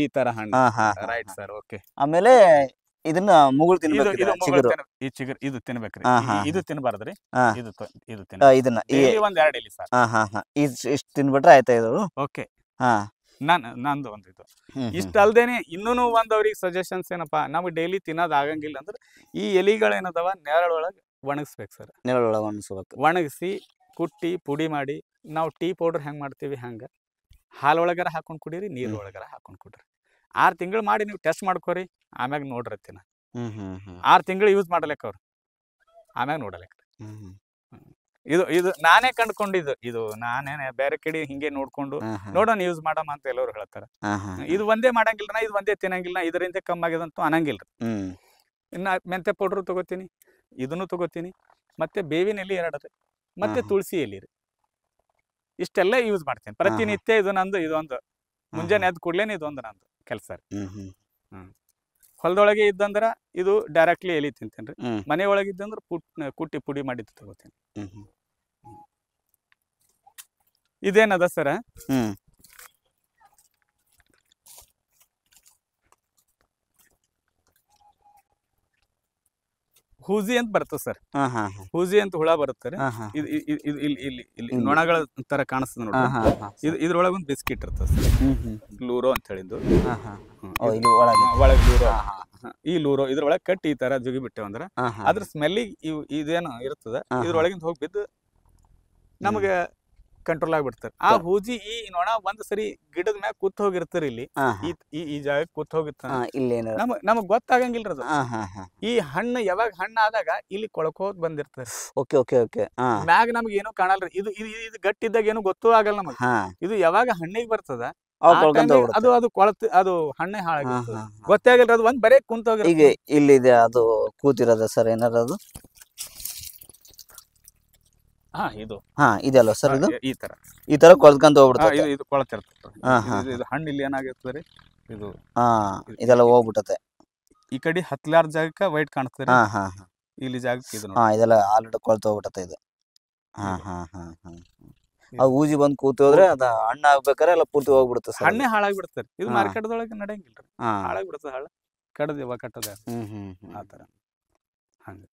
ಈ ತರ ಹಣ್ಣು, ರೈಟ್ ಸರ್. ಓಕೆ. ಆಮೇಲೆ ಇದನ್ನ ಮುಗುಳು ತಿನ್ಬೇಕು. ಈ ಚಿಗುರು ಇದು ತಿನ್ಬೇಕ್ರಿ. ಇದು ತಿನ್ಬಾರ್ದ್ರಿ. ಇದು ಇದನ್ನ ಒಂದ್ 2 ಎಲಿ ಸರ್. ಇಷ್ಟ ತಿನ್ಬಿಟ್ರೆ ಆಯ್ತಾ ಇದು? ಓಕೆ. ನಂದು ಒಂದು ಇದು ಇಷ್ಟ ಅಲ್ದೇನೆ ಇನ್ನೂ ಒಂದ್ ಅವ್ರಿಗೆ ಸಜೆಷನ್ಸ್ ಏನಪ್ಪಾ, ನಮ್ಗೆ ಡೈಲಿ ತಿನ್ನೋದ್ ಆಗಂಗಿಲ್ಲ ಅಂದ್ರೆ ಈ ಎಲಿಗಳೇನದವ ನೆರಳೊಳಗೆ ಒಣಗಿಸ್ಬೇಕು ಸರ್. ನೆರಳೊಳಗೆ ಒಣಗಿಸ್ಬೇಕು. ಒಣಗಿಸಿ ಕುಟ್ಟಿ ಪುಡಿ ಮಾಡಿ ನಾವು ಟೀ ಪೌಡರ್ ಹೆಂಗ್ ಮಾಡ್ತೀವಿ ಹಂಗ ಹಾಲೊಳಗಾರ ಹಾಕೊಂಡ್ ಕುಡೀರಿ, ನೀರ್ ಒಳಗಾರ ಹಾಕೊಂಡ್ ಕುಡ್ರಿ. 6 ತಿಂಗಳು ಮಾಡಿ ನೀವು ಟೆಸ್ಟ್ ಮಾಡ್ಕೋರಿ. ಆಮ್ಯಾಗ ನೋಡ್ರತ್ತಿನ 6 ತಿಂಗಳು ಯೂಸ್ ಮಾಡಲೆಕ್ಕ ಅವ್ರು, ಆಮ್ಯಾಗ ನೋಡಲೆಕ್ಕ. ಇದು ನಾನೇ ಕಂಡ್ಕೊಂಡಿದ್ದು. ಇದು ನಾನೇ ಬೇರೆ ಕಡೆ ಹಿಂಗೆ ನೋಡ್ಕೊಂಡು ನೋಡೋಣ ಯೂಸ್ ಮಾಡಮ್ಮ ಅಂತ ಎಲ್ಲರೂ ಹೇಳ್ತಾರ. ಇದು ಒಂದೇ ಮಾಡಂಗಿಲ್ಲ, ಇದು ಒಂದೇ ತಿನ್ನಂಗಿಲ್ಲ, ಇದರಿಂದ ಕಮ್ಮಿ ಆಗ್ಯದಂತೂ ಅನ್ನಂಗಿಲ್ರಿ. ಇನ್ನ ಮೆಂತೆ ಪೌಡ್ರು ತಗೋತೀನಿ, ಇದನ್ನು ತಗೋತೀನಿ, ಮತ್ತೆ ಬೇವಿನ ಎಲೆ 2 ರೀ, ಮತ್ತೆ ತುಳಸಿ ಎಲೆ ರೀ. ಇಷ್ಟೆಲ್ಲ ಯೂಸ್ ಮಾಡ್ತೀನಿ ಪ್ರತಿನಿತ್ಯ. ಇದು ನಂದು ಇದೊಂದು ಮುಂಜಾನೆ ಎದ್ದು ಕೂಡ್ಲೇನೆ ಇದೊಂದು ನಂದು ಕೆಲಸ ರೀ. ಹೊಲದೊಳಗೆ ಇದ್ದಂದ್ರ ಇದು ಡೈರೆಕ್ಟ್ಲಿ ಎಲಿ ತಿಂತೇನ್ರಿ. ಮನೆ ಒಳಗೆ ಇದ್ದಂದ್ರ ಕುಟ್ಟಿ ಪುಡಿ ಮಾಡಿದ್ದು ತಗೋತೀನಿ. ಇದೇನದ ಸರ, ಹೂಜಿ ಅಂತ ಬರ್ತದೆ ಸರ್. ಹೂಜಿ ಅಂತ ಹುಳ ಬರುತ್ತೆ. ಇಲ್ಲಿ ನೊಣಗಳ ತರ ಕಾಣಿಸ್ತದೆ ನೋಡಿ. ಇದ್ರೊಳಗೆ ಒಂದು ಬಿಸ್ಕಿಟ್ ಇರ್ತದೆ ಸರ್, ಲೂರೋ ಅಂತ ಹೇಳಿದ್ದು. ಒಳಗೆ ಲೂರೋ. ಈ ಲೂರೋ ಇದ್ರೊಳಗೆ ಕಟ್ಟಿ ಈ ತರ ಜುಗಿ ಬಿಟ್ಟೆವು ಅಂದ್ರ ಅದ್ರ ಸ್ಮೆಲ್ಲಿಗೆ ಇದೇನು ಇರ್ತದ ಇದ್ರೊಳಗಿಂದ ಹೋಗಿ ಬಿದ್ದು ನಮಗೆ ಕಂಟ್ರೋಲ್ ಆಗ್ಬಿಡ್ತಾರೆ. ಆ ಹೂಜಿ ಈ ನೊಣ ಒಂದ್ ಸರಿ ಗಿಡದ ಮ್ಯಾಗ ಕೂತ್ ಹೋಗಿರ್ತಾರ. ಇಲ್ಲಿ ಈ ಜಾಗ ಕೂತ್ ಹೋಗಿರ್ತ ನಮಗ್ ಗೊತ್ತಾಗಂಗಿಲ್ರ ಅದು. ಈ ಹಣ್ಣು ಯಾವಾಗ ಹಣ್ಣು ಆದಾಗ ಇಲ್ಲಿ ಕೊಳ್ಕೋತ್ ಬಂದಿರ್ತಾರೆ. ಮ್ಯಾಗ ನಮ್ಗೆ ಏನೋ ಕಾಣಲ್ರಿ. ಇದು ಗಟ್ಟಿದ್ದಾಗ ಏನು ಗೊತ್ತೂ ಆಗಲ್ಲ ನಮಗ್. ಇದು ಯಾವಾಗ ಹಣ್ಣಿಗೆ ಬರ್ತದ ಅದು ಕೊಳತ್ ಅದು ಹಣ್ಣೆ ಹಾಳಾಗಿರ್ತದೆ, ಗೊತ್ತೇ ಆಗಿಲ್ರಿ. ಅದು ಒಂದ್ ಬರೇ ಕುಂತ ಹೋಗಿ. ಈಗ ಇಲ್ಲಿದೆ ಅದು ಕೂತಿರೋದ ಸರ್ ಏನಾರ ಅದು? ಇದು ಇದೆಲ್ಲ ಸರ್, ಇದು ಈ ತರ ಕೊಳ್ಕೊಂತ ಹೋಗ್ಬಿಡ್ತದೆ. ಇದು ಕೊಳತಿರ್ತದೆ. ಇದು ಹಣ್ಣು ಇಲ್ಲಿ ಏನಾಗಿರ್ತದೆ ಇದು ಇದೆಲ್ಲ ಹೋಗ್ಬಿಟ್ಟತೆ. ಈ ಕಡೆ ಹತ್ಲಾರ್ ಜಾಗಕ್ಕ ವೈಟ್ ಕಾಣಿಸ್ತದೆ, ಇಲ್ಲಿ ಜಾಗಕ್ಕೆ ಇದೆಲ್ಲ ಆಲ್ರೆಡಿ ಕೊಳ್ತ ಹೋಗ್ಬಿಟ್ಟತೆ ಇದು. ಊಜಿ ಬಂದ್ ಕೂತಿ ಹೋದ್ರೆ ಅದ ಹಣ್ಣು ಆಗ್ಬೇಕಾರೆ ಎಲ್ಲ ಪೂರ್ತಿ ಹೋಗ್ಬಿಡುತ್ತೆ. ಹಣ್ಣೆ ಹಾಳಾಗ್ಬಿಡ್ತಾರೆ. ಇದು ಮಾರ್ಕೆಟ್ದೊಳಗೆ ನಡೆಯಂಗಿಲ್ರಿ, ಹಾಳಾಗ್ಬಿಡುತ್ತೆ. ಹಾಳ ಕಡದ ಯಾವಾಗ ಕಟ್ಟದ ಆತರ ಹಂಗ.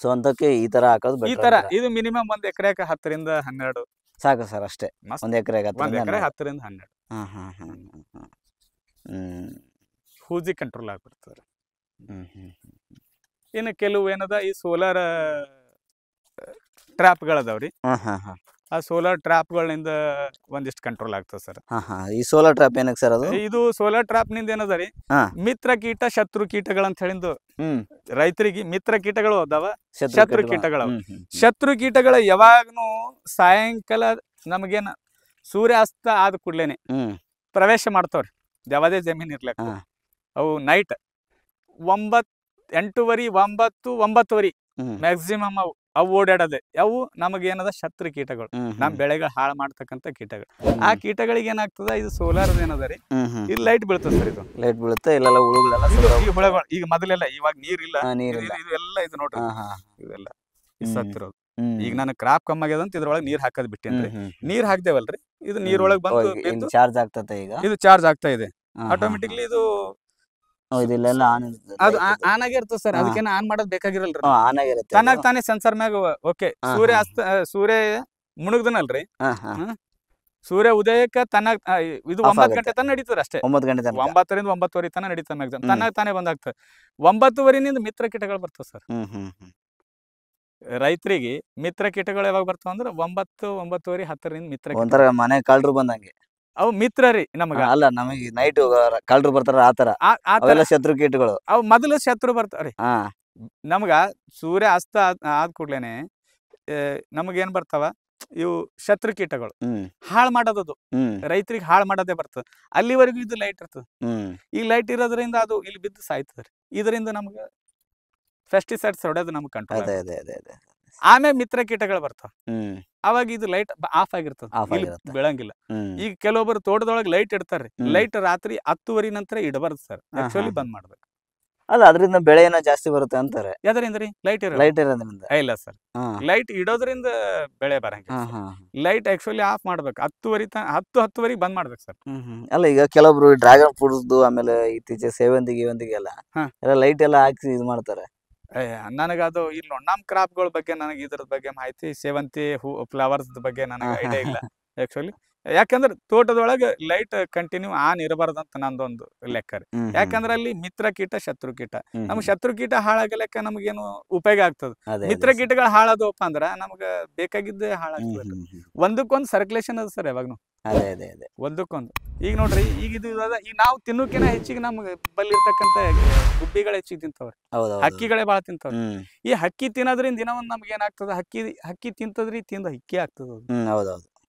ಸೊ ಅಂತಕ್ಕೆ ಈ ತರ ಹಾಕೋದು ಈ ತರ. ಇದು ಮಿನಿಮಮ್ 1 ಎಕರೆಕ 10 ರಿಂದ 12 ಸಾಕು ಸರ್ ಅಷ್ಟೇ. 1 ಎಕರೆಗೆ 10 ರಿಂದ 12 ಹೂಜಿ ಕಂಟ್ರೋಲ್ ಆಗ್ಬಿಡ್ತಾರೆ. ಇನ್ನು ಕೆಲವು ಏನದ ಈ ಸೋಲಾರ್ ಟ್ರಾಪ್ಗಳದಾವ್ರಿ. ಆ ಸೋಲಾರ್ ಟ್ರಾಪ್ಗಳಿಂದ ಒಂದಿಷ್ಟು ಕಂಟ್ರೋಲ್ ಆಗ್ತದೆ ಸರ್. ಈ ಸೋಲಾರ್ ಟ್ರಾಪ್ ಏನಕ್ಕೆ ಸರ್ ಅದು? ಇದು ಸೋಲಾರ್ ಟ್ರಾಪ್ ನಿಂದ ಏನದ ರೀ, ಮಿತ್ರ ಕೀಟ ಶತ್ರು ಕೀಟಗಳಂತ ಹೇಳಿಂದು ರೈತರಿಗೆ ಮಿತ್ರ ಕೀಟಗಳು ಅದಾವ, ಶತ್ರು ಕೀಟಗಳವ. ಶತ್ರು ಕೀಟಗಳ ಯಾವಾಗ್ನು ಸಾಯಂಕಾಲ ನಮಗೇನ ಸೂರ್ಯಾಸ್ತ ಆದ ಕೂಡ್ಲೇನೆ ಪ್ರವೇಶ ಮಾಡ್ತಾವ್ರಿ ಯಾವದೇ ಜಮೀನ್ ಇರ್ಲಕ್ಕ. ಅವು ನೈಟ್ 9, 8:30, 9, 9:30 ಮ್ಯಾಕ್ಸಿಮಮ್ ಅವು ಓಡಾಡದೆ. ಅವು ನಮಗೇನದ ಶತ್ರು ಕೀಟಗಳು, ನಮ್ ಬೆಳೆಗಳು ಹಾಳು ಮಾಡ್ತಕ್ಕಂಥ ಕೀಟಗಳು. ಆ ಕೀಟಗಳಿಗೆ ಏನಾಗ್ತದ, ಇದು ಸೋಲಾರ್ ಏನದ ರೀ, ಇದು ಲೈಟ್ ಬೀಳ್ತದೆ ಸರ್. ಇದು ಲೈಟ್ ಬೀಳುತ್ತೆ, ಇಲ್ಲೆಲ್ಲ ಹುಳುಗಳೆಲ್ಲ ಈ ಹುಳಗಳು ಈಗ ಮೊದಲೆಲ್ಲ, ಇವಾಗ ನೀರಿಲ್ಲ, ಇವೆಲ್ಲ ಇದು ನೋಡ್ರಿ, ಇವೆಲ್ಲ ಸತ್ತಿರೋದು. ಈಗ ನಾನು ಕ್ರಾಪ್ ಕಮ್ಮಿ ಆಗ್ಯದಂತ ಇದ್ರೊಳಗೆ ನೀರ್ ಹಾಕದ್ ಬಿಟ್ಟೇನ್ರಿ. ನೀರ್ ಹಾಕ್ದೇವಲ್ರಿ, ಇದು ನೀರೊಳಗೆ ಬಂದು ಚಾರ್ಜ್ ಆಗ್ತದೆ. ಈಗ ಇದು ಚಾರ್ಜ್ ಆಗ್ತಾ ಇದೆ ಆಟೋಮೆಟಿಕ್ಲಿ. ಇದು ಅದು ಆನ್ ಆಗಿರ್ತದೆ ಸರ್, ಅದಕ್ಕೇನ ಆನ್ ಮಾಡೋದ್ ಬೇಕಾಗಿರಲ್ರಿ. ತನ್ನಾಗ ತಾನೇ ಸೆನ್ಸರ್ ಮ್ಯಾಗ ಓಕೆ. ಸೂರ್ಯ ಮುಣಗ್ದನಲ್ರಿ, ಸೂರ್ಯ ಉದಯಕ್ಕೆ ತನ್ನ ಇದು Off 9 ಆಗುತ್ತೆ. ಗಂಟೆ ತನಕ ನಡೀತದೆ ಅಷ್ಟೇ. 9 ಗಂಟೆ ತನಕ 9ರಿಂದ 9:30 ತನಕ ನಡೀತದೆ ಮ್ಯಾಕ್ಸಿಮಮ್. ತನ್ನ ತಾನೇ ಬಂದಾಗ್ತದೆ. 9:30 ಮಿತ್ರ ಕೀಟಗಳು ಬರ್ತವೆ ಸರ್. ರೈತರಿಗೆ ಮಿತ್ರ ಕೀಟಗಳು ಯಾವಾಗ ಬರ್ತಾವ ಅಂದ್ರೆ 9, 9:30, 10ರಿಂದ ಮಿತ್ರ ಕೀಟ. ಒಂಥರ ಮನೆ ಕಳ್ರು ಬಂದಂಗೆ. ಅವು ಮಿತ್ರ ರೀ ನಮಗ. ಅಲ್ಲ ನಮಗೆ ನೈಟ್ ಕಳ್ರು ಬರ್ತಾರ ಆತರ ಆ ತರ ಅವೆಲ್ಲ ಶತ್ರು ಕೀಟಗಳು. ಅವು ಮೊದಲು ಶತ್ರು ಬರ್ತಾವ್ರಿ. ಹಾ ನಮಗ ಸೂರ್ಯ ಅಸ್ತ ಆದ ಕೂಡ್ಲೇನೆ ನಮಗೇನ್ ಬರ್ತಾವ ಇವು ಶತ್ರು ಕೀಟಗಳು ಹಾಳು ಮಾಡೋದದು. ರೈತರಿಗೆ ಹಾಳು ಮಾಡೋದೇ ಬರ್ತದೆ. ಅಲ್ಲಿವರೆಗೂ ಇದು ಲೈಟ್ ಇರ್ತದೆ. ಈ ಲೈಟ್ ಇರೋದ್ರಿಂದ ಅದು ಇಲ್ಲಿ ಬಿದ್ದು ಸಾಯ್ತದ್ರಿ. ಇದರಿಂದ ನಮ್ಗ ಪೆಸ್ಟಿಸೈಡ್ಸ್ ಹೊಡೆದು ನಮ್ಗೆ ಕಂಟ್ರೋಲ್. ಆಮೇಲೆ ಮಿತ್ರ ಕೀಟಗಳು ಬರ್ತಾವ. ಅವಾಗ ಇದು ಲೈಟ್ ಆಫ್ ಆಗಿರ್ತದೆ, ಬೀಳಂಗಿಲ್ಲ. ಈಗ ಕೆಲವೊಬ್ಬರು ತೋಟದೊಳಗೆ ಲೈಟ್ ಇಡ್ತಾರ್ರಿ. ಲೈಟ್ ರಾತ್ರಿ 10:30 ನಂತರ ಇಡಬಾರ್ದು ಸರ್. ಆಕ್ಚುಲಿ ಬಂದ್ ಮಾಡ್ಬೇಕು. ಅಲ್ಲ ಅದರಿಂದ ಬೆಳೆ ಏನೋ ಜಾಸ್ತಿ ಬರುತ್ತೆ ಅಂತಾರೆ. ಯಾವ್ದರಿಂದ ರೀ? ಲೈಟ್ ಇರೋದ್ರಿಂದ. ಇಲ್ಲ ಸರ್, ಲೈಟ್ ಇಡೋದ್ರಿಂದ ಬೆಳೆ ಬರಂಗಿಲ್ಲ. ಲೈಟ್ ಆಕ್ಚುಲಿ ಆಫ್ ಮಾಡ್ಬೇಕು. 10:10:30 ಬಂದ್ ಮಾಡ್ಬೇಕು ಸರ್. ಅಲ್ಲ ಈಗ ಕೆಲವೊಬ್ರು ಡ್ರ್ಯಾಗನ್ ಫ್ರೂಟ್ಸ್ ಆಮೇಲೆ ಇತ್ತೀಚೆಗೆ ಸೇವಂತಿಗೆ ಎಲ್ಲ ಲೈಟ್ ಎಲ್ಲ ಹಾಕಿ ಇದು ಮಾಡ್ತಾರೆ. ನನಗದು ಇಲ್ಲ. ನಮ್ ಕ್ರಾಪ್ಗಳ ಬಗ್ಗೆ ನನಗೆ ಇದ್ರ ಬಗ್ಗೆ ಮಾಹಿತಿ, ಸೇವಂತಿ ಹೂ ಫ್ಲವರ್ಸ್ ಬಗ್ಗೆ ನನಗೆ ಐಡಿಯಾ ಇಲ್ಲ ಆಕ್ಚುಲಿ. ಯಾಕಂದ್ರೆ ತೋಟದೊಳಗೆ ಲೈಟ್ ಕಂಟಿನ್ಯೂ ಆನ್ ಇರಬಾರ್ದಂತ ನಂದೊಂದು ಲೆಕ್ಕ ರೀ. ಯಾಕಂದ್ರೆ ಅಲ್ಲಿ ಮಿತ್ರ ಕೀಟ ಶತ್ರು ಕೀಟ. ನಮ್ಗೆ ಶತ್ರು ಕೀಟ ಹಾಳಾಗಲಿಕ್ಕೆ ನಮ್ಗೇನು ಉಪಯೋಗ ಆಗ್ತದೆ. ಮಿತ್ರ ಕೀಟಗಳು ಹಾಳಾದವಪ್ಪ ಅಂದ್ರ ನಮ್ಗ ಬೇಕಾಗಿದ್ದೇ ಹಾಳಾಗ್ತದೆ. ಒಂದಕ್ಕೊಂದು ಸರ್ಕ್ಯುಲೇಷನ್ ಅದ ಸರ್ ಯಾವಾಗ್ನು. ಒಂದಕ್ಕೊಂದು. ಈಗ ನೋಡ್ರಿ, ಈಗ ಇದು ಈಗ ನಾವು ತಿನ್ನೋಕಿನ ಹೆಚ್ಚಿಗೆ ನಮ್ಗೆ ಬಲ್ಲಿರ್ತಕ್ಕಂಥ ಗುಬ್ಬಿಗಳು ಹೆಚ್ಚಿಗೆ ತಿಂತವ್ರಿ. ಹಕ್ಕಿಗಳೇ ಬಾಳ ತಿಂತವ್ರಿ. ಈ ಹಕ್ಕಿ ತಿನ್ನೋದ್ರಿಂದ ದಿನ ಒಂದ್ ನಮ್ಗೆ ಏನಾಗ್ತದ, ಹಕ್ಕಿ ತಿಂತದ್ರಿ, ತಿಂದ ಹಿಕ್ಕಿ ಆಗ್ತದ.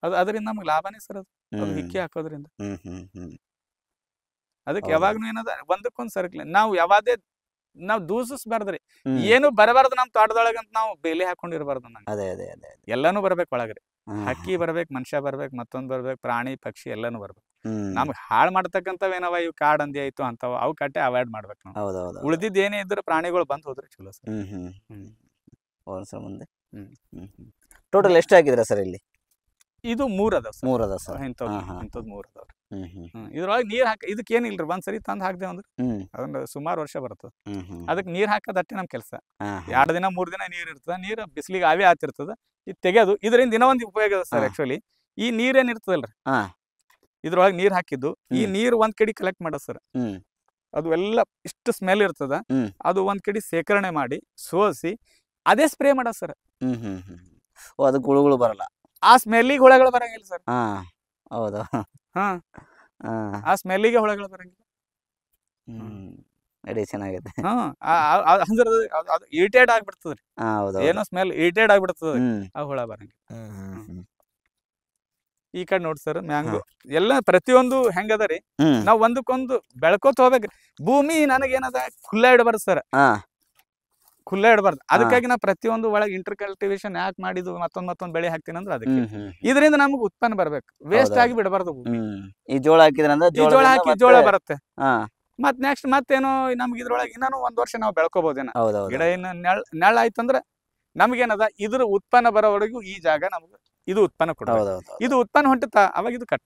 ಅದು ಅದರಿಂದ ನಮ್ಗೆ ಲಾಭನೇ ಸರ್. ಅದು ಹಿಕ್ಕಿ ಹಾಕೋದ್ರಿಂದ. ಅದಕ್ಕೆ ಯಾವಾಗ್ನು ಏನದ ಒಂದಕ್ಕೊಂದ್ ಸರ್ಕ್ಯುಲೇಷನ್. ನಾವು ದೂಸಿಸ್ಬಾರ್ದ್ರಿ. ಏನು ಬರಬಾರ್ದು ನಮ್ ತೋಟದೊಳಗಂತ ನಾವು ಬೇಲಿ ಹಾಕೊಂಡಿರ್ಬಾರ್ದು. ಎಲ್ಲಾನು ಬರ್ಬೇಕು ಒಳಗ್ರಿ. ಹಕ್ಕಿ ಬರ್ಬೇಕು, ಮನುಷ್ಯ ಬರ್ಬೇಕು, ಮತ್ತೊಂದ್ ಬರ್ಬೇಕು, ಪ್ರಾಣಿ ಪಕ್ಷಿ ಎಲ್ಲಾನು ಬರ್ಬೇಕು. ನಮ್ಗೆ ಹಾಳು ಮಾಡ್ತಕ್ಕಂಥವ್ ಏನವ ಇವ್ ಕಾಡ್ ಹಂದಿ ಆಯ್ತು ಅಂತವ ಅವು ಕಟ್ಟೆ ಅವಾಯ್ಡ್ ಮಾಡ್ಬೇಕು ನಾವು. ಉಳಿದಿದ್ದು ಏನೇ ಇದ್ರು ಪ್ರಾಣಿಗಳು ಬಂದ್ ಹೋದ್ರೆ ಚಲೋ ಸರ್. ಮುಂದೆ ಟೋಟಲ್ ಎಷ್ಟು ಹಾಕಿದ್ರ ಸರ್ ಇಲ್ಲಿ? ಇದು 3 ಅದಾವ ಸರ್. 3 ಅದಾವ ಸರ್. ಇಂಥದ್ದು 3 ಅದಾವ್ರಿ. ಇದ್ರೊಳಗೆ ನೀರ್ ಹಾಕಿ ಇದಕ್ಕೆ ಏನಿಲ್ರಿ. ಒಂದ್ಸರಿ ತಂದ್ ಹಾಕ್ದೇವ್ ಅಂದ್ರೆ ಅದನ್ನ ಸುಮಾರು ವರ್ಷ ಬರ್ತದ. ಅದಕ್ಕೆ ನೀರ್ ಹಾಕೋದಟ್ಟೆ ನಮ್ ಕೆಲಸ. 2 ದಿನ 3 ದಿನ ನೀರ್ ಇರ್ತದ. ನೀರ್ ಬಿಸಿಲಿಗೆ ಆವಿ ಆತಿರ್ತದ. ಇದು ತೆಗೆಯೋದು. ಇದರಿಂದ ದಿನ ಒಂದ್ ಉಪಯೋಗ ಅದ ಸರ್. ಆಕ್ಚುಲಿ ಈ ನೀರೇನ್ ಇರ್ತದಲ್ರಿ, ಇದ್ರೊಳಗೆ ನೀರ್ ಹಾಕಿದ್ದು ಈ ನೀರ್ ಒಂದ್ ಕಡೆ ಕಲೆಕ್ಟ್ ಮಾಡೋದು ಸರ್. ಅದು ಎಲ್ಲ ಇಷ್ಟು ಸ್ಮೆಲ್ ಇರ್ತದ. ಅದು ಒಂದ್ ಕಡೆ ಸೇಕರಣೆ ಮಾಡಿ ಸೋಸಿ ಅದೇ ಸ್ಪ್ರೇ ಮಾಡೋದು ಸರ್. ಅದಕ್ಕೆ ಹುಳುಗಳು ಬರಲ್ಲ. ಆ ಸ್ಮೆಲ್ಲಿಗೆ ಹುಳಗಳು ಬರಂಗಿಲ್ಲ ಸರ್. ಹೌದಾ? ಆ ಸ್ಮೆಲ್ಲಿಗೆ ಹುಳಗಳು ಬರಂಗಿಲ್ಲ. ಚೆನ್ನಾಗೈತೆ. ಅಂದ್ರೆ ಅದು ಇರಿಟೇಟ್ ಆಗ್ಬಿಡ್ತದ್ರಿ. ಏನೋ ಸ್ಮೆಲ್ ಇರಿಟೇಟ್ ಆಗ್ಬಿಡ್ತದ. ಆ ಹುಳ ಬರಂಗಿಲ್ಲ. ಈ ಕಡೆ ನೋಡ್ ಸರ್, ಮ್ಯಾಂಗೋ ಎಲ್ಲ ಪ್ರತಿಯೊಂದು ಹೆಂಗದರಿ, ನಾವ್ ಒಂದಕ್ಕೊಂದು ಬೆಳ್ಕೋತ ಹೋಗ್ಬೇಕ್ರಿ. ಭೂಮಿ ನನಗೇನದ ಖುಲ್ಲ ಇಡಬಾರ್ದು ಸರ್. ಖುಲ್ಲ ಇಡಬಾರ್ದು. ಅದಕ್ಕಾಗಿ ನಾ ಪ್ರತಿಯೊಂದು ಒಳಗೆ ಇಂಟರ್ ಕಲ್ಟಿವೇಶನ್ ಯಾಕೆ ಮಾಡಿದ್ದು, ಮತ್ತೊಂದ್ ಬೆಳೆ ಹಾಕ್ತೀನಿ ಅಂದ್ರೆ ಅದಕ್ಕೆ. ಇದರಿಂದ ನಮ್ಗೆ ಉತ್ಪನ್ನ ಬರ್ಬೇಕು. ವೇಸ್ಟ್ ಆಗಿ ಬಿಡಬಾರ್ದು. ಈ ಜೋಳ ಹಾಕಿದ್ರೆ ಜೋಳ ಹಾಕಿ ಜೋಳ ಬರುತ್ತೆ. ಮತ್ ನೆಕ್ಸ್ಟ್ ಮತ್ತೇನೋ ನಮ್ಗೆ ಇದ್ರೊಳಗೆ ಇನ್ನೂ 1 ವರ್ಷ ನಾವು ಬೆಳ್ಕೋಬಹುದೇನ. ಗಿಡ ಏನು ನೆಳ ಆಯ್ತಂದ್ರ ನಮ್ಗೇನದ ಇದ್ರ ಉತ್ಪನ್ನ ಬರೋವರೆಗೂ ಈ ಜಾಗ ನಮ್ಗೆ ಇದು ಉತ್ಪನ್ನ ಕೊಡ. ಇದು ಉತ್ಪನ್ನ ಹೊಂಟುತ್ತಾ ಅವಾಗ ಇದು ಕಟ್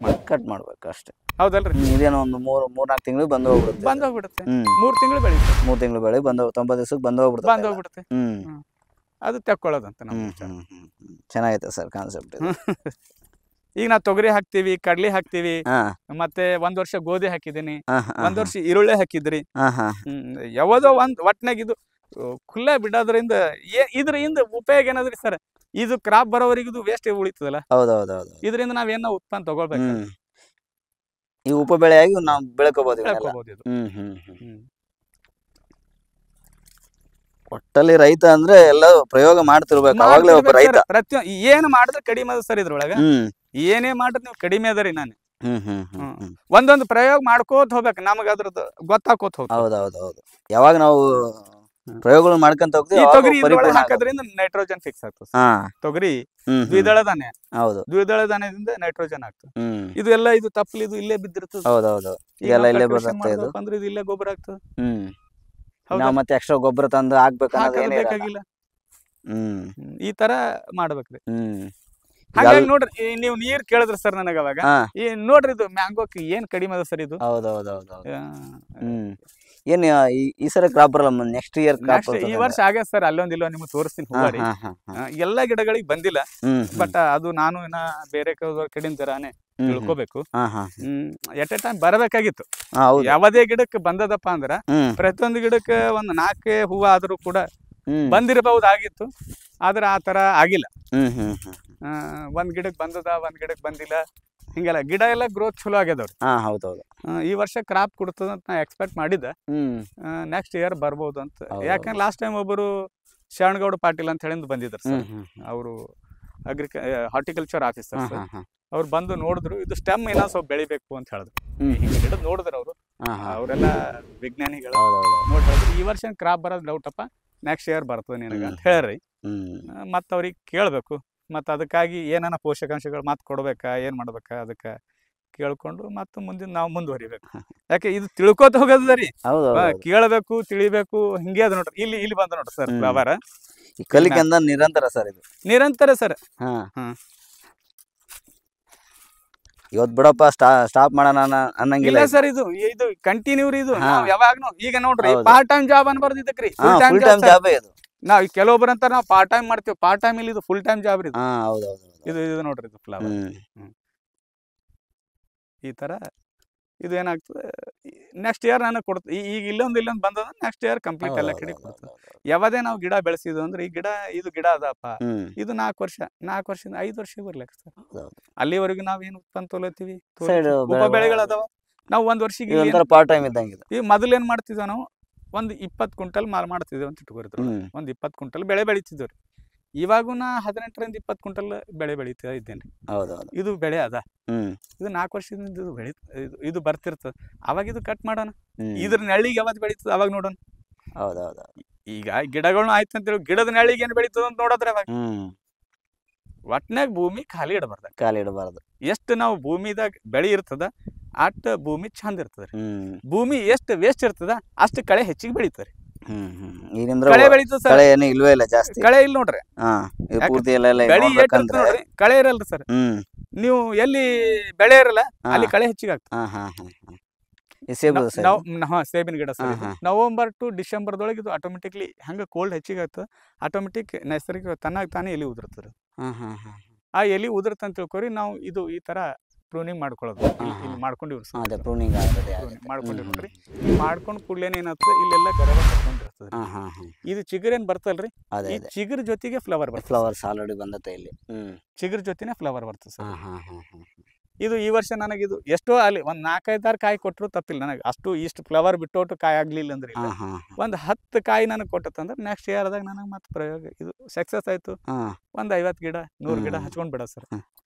ಮಾಡ್ಬೇಕು ಅಷ್ಟೇ. ಹೌದಲ್ರಿ? ಇದೇನೋ ಒಂದು 3-4 ತಿಂಗಳು ಬಂದ್ ಹೋಗ್ಬಿಡುತ್ತೆ. 3 ತಿಂಗಳು ಬೆಳೀತದೆ. 3 ತಿಂಗಳು ಬೆಳೆ 90 ದಿವಸಕ್ಕೆ ಬಂದ್ ಹೋಗ್ಬಿಡುತ್ತೆ. ಅದು ತೆಕ್ಕೊಳ್ಳೋದಂತ ನಮ್ಗೆ. ಚೆನ್ನಾಗೈತೆ ಸರ್ ಕಾನ್ಸೆಪ್ಟ್. ಈಗ ನಾ ತೊಗರಿ ಹಾಕ್ತಿವಿ, ಕಡ್ಲಿ ಹಾಕ್ತಿವಿ, ಮತ್ತೆ 1 ವರ್ಷ ಗೋಧಿ ಹಾಕಿದೀನಿ, 1 ವರ್ಷ ಈರುಳ್ಳಿ ಹಾಕಿದ್ರಿ. ಯಾವದೋ ಒಂದ್ ಒಟ್ನಾಗ ಇದು ಖುಲ್ಲ ಬಿಡೋದ್ರಿಂದ ಇದರಿಂದ ಉಪಯೋಗ ಏನಾದ್ರಿ ಸರ್? ಇದು ಕ್ರಾಪ್ ಬರೋವರೆಗೆ ಇದು ವೇಸ್ಟ್ ಉಳಿತದಲ್ಲ. ಇದರಿಂದ ನಾವೇನೋ ಉತ್ಪನ್ನ ತಗೊಳ್ಬೇಕು. ಈ ಉಪ ಬೆಳೆಯಾಗಿ ನಾವು ಬೆಳ್ಕೋಬಹುದು. ಒಟ್ಟಲ್ಲಿ ರೈತ ಅಂದ್ರೆ ಎಲ್ಲ ಪ್ರಯೋಗ ಮಾಡ್ತಿರ್ಬೇಕು. ಅವಾಗ್ಲೇ ಒಬ್ಬ ರೈತ. ಪ್ರತಿಯೊಂದು ಏನು ಮಾಡಿದ್ರೆ ಕಡಿಮೆ ಅದ ಸರ್. ಇದ್ರೊಳಗ ಏನೇ ಮಾಡಿದ್ರೆ ನೀವು ಕಡಿಮೆ ಅದರಿ. ನಾನು ಒಂದೊಂದು ಪ್ರಯೋಗ ಮಾಡ್ಕೋತ ಹೋಗ್ಬೇಕು. ನಮಗ ಅದ್ರದ್ದು ಗೊತ್ತಾಕೋತ ಹೋಗ್ತದೆ. ಯಾವಾಗ ನಾವು ಪ್ರಯೋಗಗಳು ಮಾಡ್ಕೊಂತ ಹೋಗ್ತೀವಿ ತೊಗರಿ ಹಾಕೋದ್ರಿಂದ ನೈಟ್ರೋಜನ್ ಫಿಕ್ಸ್ ಆಗ್ತದೆ. ತೊಗರಿ ದ್ವಿದಳ ಧಾನ್ಯ. ದ್ವಿದಳ ಧಾನ್ಯದಿಂದ ನೈಟ್ರೋಜನ್ ಆಗ್ತದೆ. ಇದು ಎಲ್ಲ ಇದು ತಪ್ಪಲಿ ಇದು ಇಲ್ಲೇ ಬಿದ್ದಿರ್ತದೆ. ಅಂದ್ರೆ ಇದು ಇಲ್ಲೇ ಗೊಬ್ಬರ ಆಗ್ತದೆ. ಮತ್ತೆ ಎಕ್ಸ್ಟ್ರಾ ಗೊಬ್ಬರ ತಂದು ಹಾಕ್ಬೇಕಾಗಿಲ್ಲ. ಈ ತರ ಮಾಡ್ಬೇಕ್ರಿ. ಹಾಗಾಗಿ ನೋಡ್ರಿ, ನೀವು ನೀರ್ ಕೇಳಿದ್ರಿ ಸರ್ ನನಗ ಅವಾಗ. ಈ ನೋಡ್ರಿ, ಇದು ಮ್ಯಾಂಗೋಕ್ ಏನ್ ಕಡಿಮೆ ಅದ ಸರ್. ಇದು ಏನ್ ಈ ಸಲ ಕ್ರಾಪ್ ಬರಲ್ಲ, ನೆಕ್ಸ್ಟ್ ಇಯರ್ ಕ್ರಾಪ್ ಈ ವರ್ಷ ಆಗ್ಯದ ಸರ್, ಅಲ್ಲೊಂದ್ ಇಲ್ಲೋ ನಿಮ್ಗೆ ತೋರಿಸ್ತೀನಿ ಹೂವಾರಿ. ಎಲ್ಲಾ ಗಿಡಗಳಿಗೆ ಬಂದಿಲ್ಲ, ಬಟ್ ಅದು ನಾನು ಇನ್ನ ಬೇರೆ ಕಡೆಯಿಂದ ಜರಾನೆ ತಿಳ್ಕೊಬೇಕು. ಎಟ್ ಎ ಟೈಮ್ ಬರಬೇಕಾಗಿತ್ತು. ಯಾವುದೇ ಗಿಡಕ್ಕೆ ಬಂದದಪ್ಪ ಅಂದ್ರ ಪ್ರತಿಯೊಂದು ಗಿಡಕ್ಕೆ ಒಂದ್ 4 ಹೂವ ಆದ್ರೂ ಕೂಡ ಬಂದಿರಬಹುದಾಗಿತ್ತು, ಆದ್ರೆ ಆ ತರ ಆಗಿಲ್ಲ. ಒಂದ್ ಗಿಡಕ್ಕೆ ಬಂದದ, ಒಂದ್ ಗಿಡಕ್ಕೆ ಬಂದಿಲ್ಲ, ಹಿಂಗೆಲ್ಲ. ಗಿಡ ಎಲ್ಲ ಗ್ರೋತ್ ಚಲೋ ಆಗ್ಯದವ್ರಿ. ಹೌದೌದು. ಈ ವರ್ಷ ಕ್ರಾಪ್ ಕೊಡ್ತದ ಅಂತ ನಾ ಎಕ್ಸ್ಪೆಕ್ಟ್ ಮಾಡಿದ್ದೆ. ನೆಕ್ಸ್ಟ್ ಇಯರ್ ಬರ್ಬೋದು ಅಂತ. ಯಾಕಂದ್ರೆ ಲಾಸ್ಟ್ ಟೈಮ್ ಒಬ್ಬರು ಶರಣಗೌಡ ಪಾಟೀಲ್ ಅಂತ ಹೇಳಿಂದ ಬಂದಿದ್ರು ಸರ್. ಅವರು ಹಾರ್ಟಿಕಲ್ಚರ್ ಆಫೀಸರ್ ಸರ್. ಅವ್ರು ಬಂದು ನೋಡಿದ್ರು, ಇದು ಸ್ಟೆಮ್ ಏನೋ ಸ್ವಲ್ಪ ಬೆಳಿಬೇಕು ಅಂತ ಹೇಳಿದ್ರು. ಗಿಡ ನೋಡಿದ್ರು ಅವರು, ಅವರೆಲ್ಲ ವಿಜ್ಞಾನಿಗಳು ನೋಡಿದ್ರು. ಈ ವರ್ಷ ಕ್ರಾಪ್ ಬರೋದು ಡೌಟಪ್ಪ, ನೆಕ್ಸ್ಟ್ ಇಯರ್ ಬರ್ತದೆ ನಿನಗೆ ಅಂತ ಹೇಳ್ರಿ. ಮತ್ತ ಅವ್ರಿಗೆ ಕೇಳ್ಬೇಕು, ಮತ್ತು ಅದಕ್ಕಾಗಿ ಏನಾನ ಪೋಷಕಾಂಶಗಳು ಮತ್ತೆ ಕೊಡ್ಬೇಕಾ, ಏನ್ ಮಾಡ್ಬೇಕಾ, ಅದಕ್ಕೆ ಕೇಳ್ಕೊಂಡು ಮತ್ತೆ ಮುಂದಿನ ನಾವು ಮುಂದುವರಿಬೇಕು. ಯಾಕೆ ಇದು ತಿಳ್ಕೊತ ಹೋಗೋದ ರೀ, ಕೇಳಬೇಕು, ತಿಳಿಬೇಕು, ಹಿಂಗೆ ಅದ ನೋಡ್ರಿ. ಇಲ್ಲಿ ಬಂದ ನೋಡ್ರಿ ಸರ್ ಫ್ಲವರ್. ಕಲಿಕೆ ನಿರಂತರ ಸರ್, ಇದು ನಿರಂತರ ಸರ್. ಇವತ್ ಬಿಡಪ್ಪ ಸ್ಟಾಪ್ ಮಾಡೋಣ ಅನ್ನಂಗಿಲ್ಲ ಸರ್. ಇದು ಕಂಟಿನ್ಯೂ ರೀ. ಇದು ಯಾವಾಗ್ನು ಈಗ ನೋಡ್ರಿ, ಪಾರ್ಟ್ ಟೈಮ್ ಜಾಬ್ ಅನ್ಬಾರ್ದು ಇದಕ್ರಿ, ಫುಲ್ ಟೈಮ್ ಜಾಬ್. ನಾವ್ ಕೆಲವೊಬ್ರು ಅಂತ ನಾವು ಪಾರ್ಟ್ ಟೈಮ್ ಮಾಡ್ತೀವಿ, ಪಾರ್ಟ್ ಟೈಮ್ ಇಲ್ಲಿ ಇದು ಫುಲ್ ಟೈಮ್ ಜಾಬ್ ರೀ. ಇದು ನೋಡ್ರಿ, ಇದು ಫ್ಲವರ್ ಈ ತರ. ಇದು ಏನಾಗ್ತದೆ, ನೆಕ್ಸ್ಟ್ ಇಯರ್ ನನಗೆ ಕೊಡ್ತದೆ. ಈಗ ಇಲ್ಲೊಂದು ಬಂದದ, ನೆಕ್ಸ್ಟ್ ಇಯರ್ ಕಂಪ್ಲೀಟ್ ಎಲ್ಲ ಕಡೆ ಕೊಡ್ತದೆ. ಯಾವದೇ ನಾವು ಗಿಡ ಬೆಳೆಸಿದ್ವು ಅಂದ್ರೆ, ಈ ಇದು ಗಿಡ ಅದಪ್ಪ, ಇದು 4 ವರ್ಷದಿಂದ 5 ವರ್ಷ ಬರ್ಲಿಕ್ಕೆ ಸರ್. ಅಲ್ಲಿವರೆಗೂ ನಾವೇನು ಉತ್ಪನ್ನ ತೊಲತೀವಿ, ಉಪ ಬೆಳೆಗಳು ಅದಾವ. ನಾವು 1 ವರ್ಷಕ್ಕೆ ಪಾರ್ಟ್ ಟೈಮ್ ಇದ್ದಂಗೆ. ಈ ಮೊದಲು ಏನ್ ಮಾಡ್ತಿದ್ವಿ ನಾವು, ಒಂದು 20 ಕ್ವಿಂಟಲ್ ಮಾಲ್ ಮಾಡ್ತಿದ್ದೇವೆ ಅಂತ ಇಟ್ಕೊರಿದ್ರು. ಒಂದು 20 ಕ್ವಿಂಟಲ್ ಬೆಳೆ ಬೆಳಿತಿದ್ದೇವ್ರಿ. ಇವಾಗೂ ನಾ 18ರಿಂದ 20 ಕ್ವಿಂಟಲ್ ಬೆಳೆ ಬೆಳಿತಾ ಇದ್ದೇನೆ. ಇದು ಬೆಳೆ ಅದ. ಇದು 4 ವರ್ಷದಿಂದ ಇದು ಬರ್ತಿರ್ತದ. ಅವಾಗ ಇದು ಕಟ್ ಮಾಡೋಣ, ಇದ್ರ ನೆಳ್ಳಿಗೆ ಯಾವತ್ತು ಬೆಳೀತದ ಅವಾಗ ನೋಡೋಣ. ಈಗ ಗಿಡಗಳನ್ನ ಆಯ್ತು ಅಂತೇಳಿ ಗಿಡದ ನೆಳ್ಳಿಗೆ ಏನ್ ಬೆಳೀತದ ಅಂತ ನೋಡೋದ್ರೆ ಅವಾಗ. ಒಟ್ನಾಗ ಭೂಮಿ ಖಾಲಿ ಇಡಬಾರ್ದು. ಎಷ್ಟು ನಾವು ಭೂಮಿದಾಗ ಬೆಳಿ ಇರ್ತದ ಅಷ್ಟ ಭೂಮಿ ಚಂದ ಇರ್ತದ. ಭೂಮಿ ಎಷ್ಟು ವೇಸ್ಟ್ ಇರ್ತದ ಅಷ್ಟು ಕಳೆ ಹೆಚ್ಚಿಗೆ ಬೆಳೀತದೆ. ಕಳೆ ಬೆಳೀತದ ಸರ್, ಇಲ್ವೇ ಇಲ್ಲ ಜಾಸ್ತಿ. ಕಳೆ ಇಲ್ಲ ನೋಡ್ರಿ, ಕಳೆ ಇರಲ್ರಿ ಸರ್. ನೀವು ಎಲ್ಲಿ ಬೆಳೆ ಇರಲ್ಲ ಅಲ್ಲಿ ಕಳೆ ಹೆಚ್ಚಿಗೆ ಆಗ್ತದೆ. ಸೇಬಿನ ಗಿಡ ಸರ್, ನವೆಂಬರ್ ಟು ಡಿಸೆಂಬರ್ದೊಳಗೆ ಇದು ಆಟೋಮೆಟಿಕ್ಲಿ ಹಂಗ ಕೋಲ್ಡ್ ಹೆಚ್ಚಿಗೆ ಆಗ್ತದೆ. ಆಟೋಮೆಟಿಕ್ ನೈಸರ್ಗಿಕ ತನ್ನಾಗಿ ಎಲಿ ಉದುರ್ತದೆ. ಆ ಎಲಿ ಉದುರ್ತ ಅಂತ ತಿಳ್ಕೊರಿ. ನಾವು ಇದು ಈ ತರ ಪ್ರೂನಿಂಗ್ ಮಾಡ್ಕೊಳ್ಳೋದು, ಮಾಡ್ಕೊಂಡಿರ್ತೀರಿ. ಮಾಡ್ಕೊಂಡ್ ಕೂಡ್ಲೇನೆ ಏನಾಗ್ತದೆ, ಇಲ್ಲೆಲ್ಲ ಗರಬ ಕಟ್ಕೊಂಡಿರ್ತದೆ. ಇದು ಚಿಗುರು ಏನ್ ಬರ್ತಲ್ರಿ, ಈ ಚಿಗುರ್ ಜೊತೆಗೆ ಫ್ಲವರ್ ಆಲ್ರೆಡಿ ಬಂದತ್ತೆ ಇಲ್ಲಿ. ಚಿಗುರ್ ಜೊತೆನೆ ಫ್ಲವರ್ ಬರ್ತದೆ ಸರ್. ಇದು ಈ ವರ್ಷ ನನಗೆ ಇದು ಎಷ್ಟೋ ಅಲ್ಲಿ ಒಂದ್ 4-5 ಕಾಯಿ ಕೊಟ್ಟರು ತಪ್ಪಿಲ್ಲ. ನನಗೆ ಇಷ್ಟು ಫ್ಲವರ್ ಬಿಟ್ಟೋಟು ಕಾಯಿ ಆಗ್ಲಿಲ್ಲ ಅಂದ್ರೆ, ಒಂದ್ 10 ಕಾಯಿ ನನಗೆ ಕೊಟ್ಟಂದ್ರೆ ನೆಕ್ಸ್ಟ್ ಇಯರ್ದಾಗ ನನಗೆ ಮತ್ತೆ ಪ್ರಯೋಗ ಇದು ಸಕ್ಸಸ್ ಆಯ್ತು. ಒಂದ್ 50 ಗಿಡ 100 ಗಿಡ ಹಚ್ಕೊಂಡ್ ಬಿಡ ಸರ್.